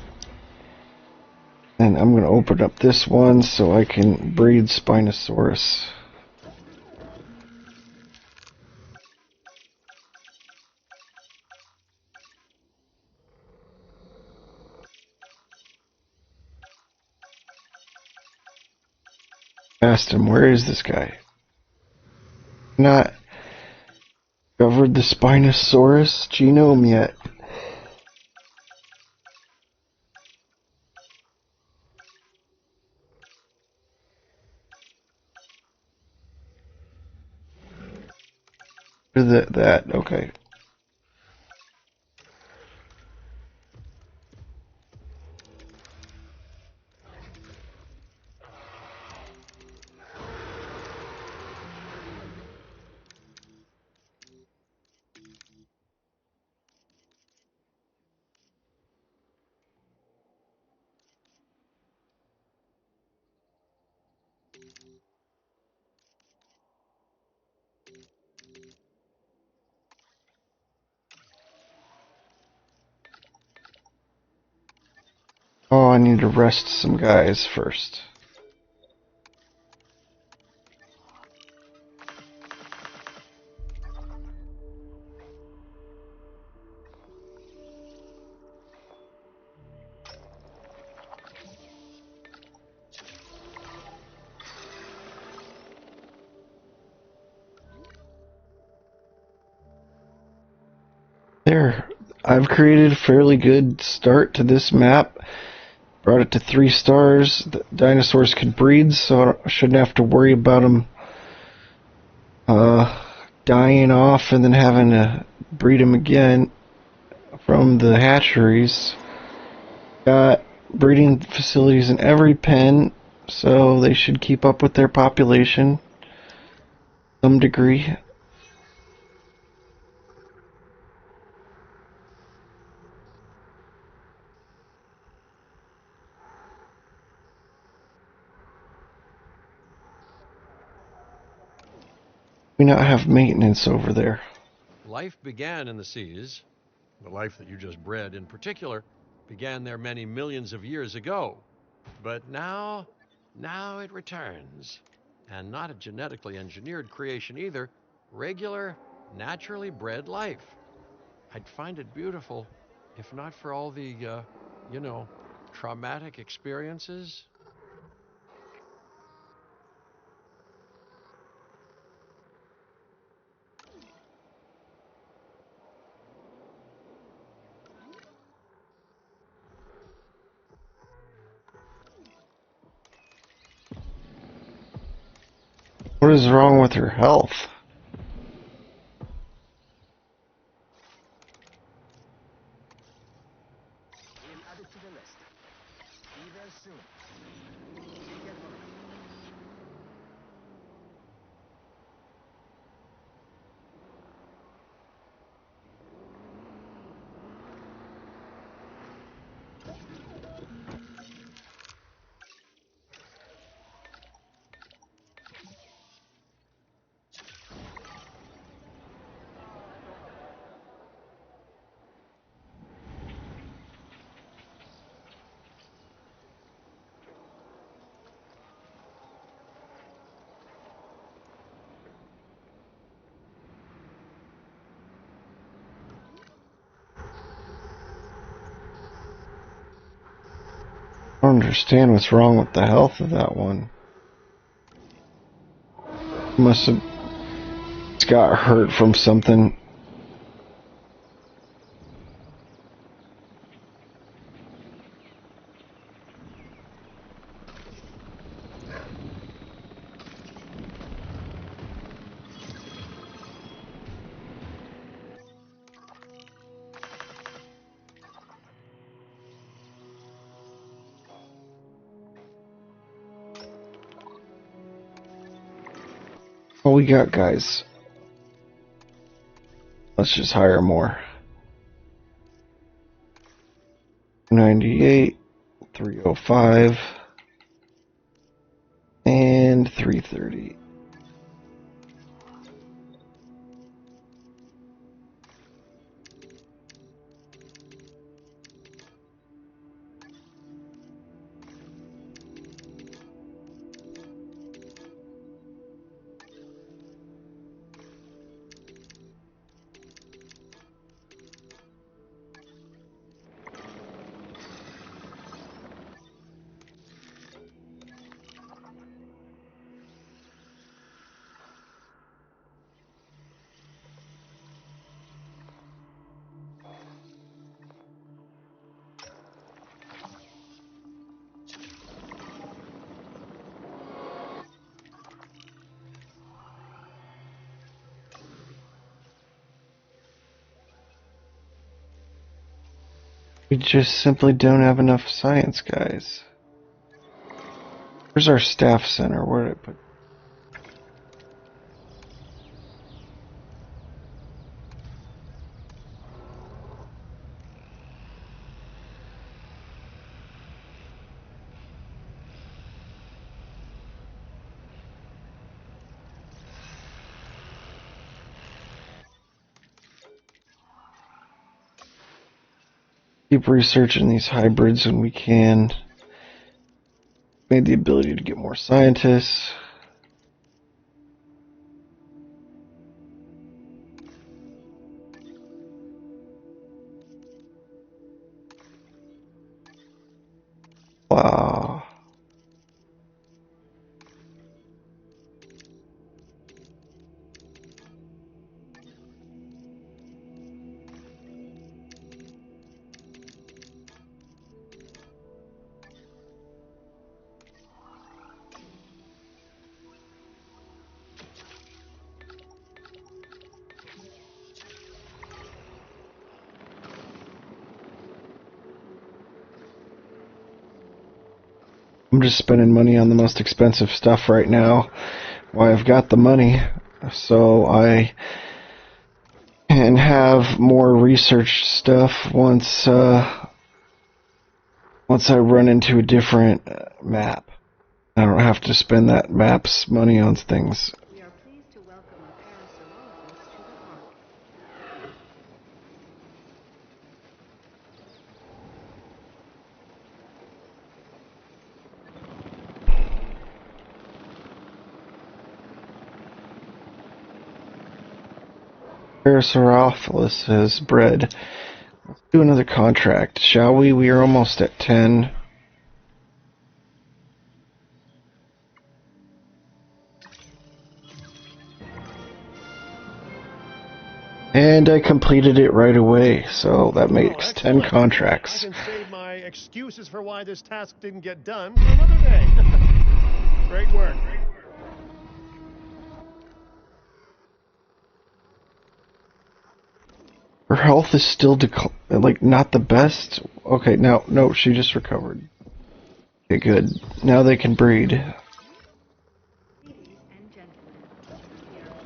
And I'm going to open up this one so I can breed Spinosaurus. Asked him, where is this guy? Not discovered the Spinosaurus genome yet. That, okay. Oh, I need to rest some guys first. There, I've created a fairly good start to this map. Brought it to 3 stars. The dinosaurs could breed, so I shouldn't have to worry about them dying off and then having to breed them again from the hatcheries. Got breeding facilities in every pen, so they should keep up with their population to some degree. We not have maintenance over there. Life began in the seas. The life that you just bred in particular began there many millions of years ago. But now it returns. And not a genetically engineered creation either. Regular, naturally bred life. I'd find it beautiful if not for all the, traumatic experiences. What is wrong with her health? I don't understand what's wrong with the health of that one. Must have got hurt from something. What we got, guys? Let's just hire more. 98, 305, and 330. We just simply don't have enough science guys. Where's our staff center? Where did I put? Keep researching these hybrids when we can. Made the ability to get more scientists. Wow. I'm just spending money on the most expensive stuff right now. Why, I've got the money, so I can have more research stuff once I run into a different map. I don't have to spend that map's money on things. We are pleased to welcome Parasaurolophus to the park. Parasaurolophus has bred. Let's do another contract, shall we? We are almost at 10. And I completed it right away, so that makes 10 contracts. I can save my excuses for why this task didn't get done for another day. Great work. Her health is still not the best. Okay, no, she just recovered. Okay, good. Now they can breed. Ladies and gentlemen, we are pleased.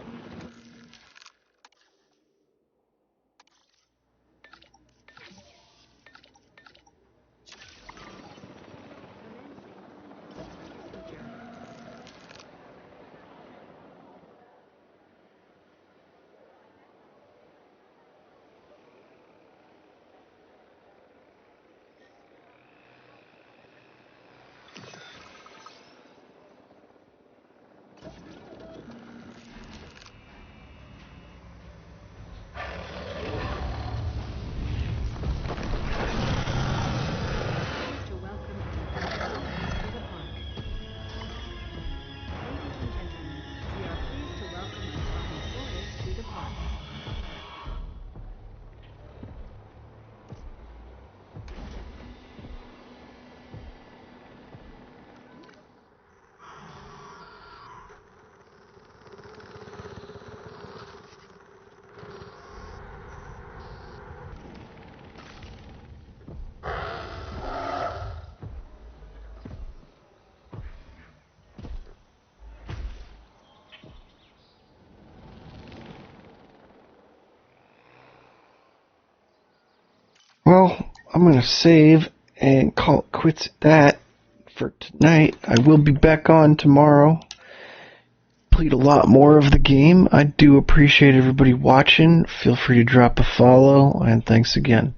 Well, I'm going to save and call it quits at that for tonight. I will be back on tomorrow. Played a lot more of the game. I do appreciate everybody watching. Feel free to drop a follow, and thanks again.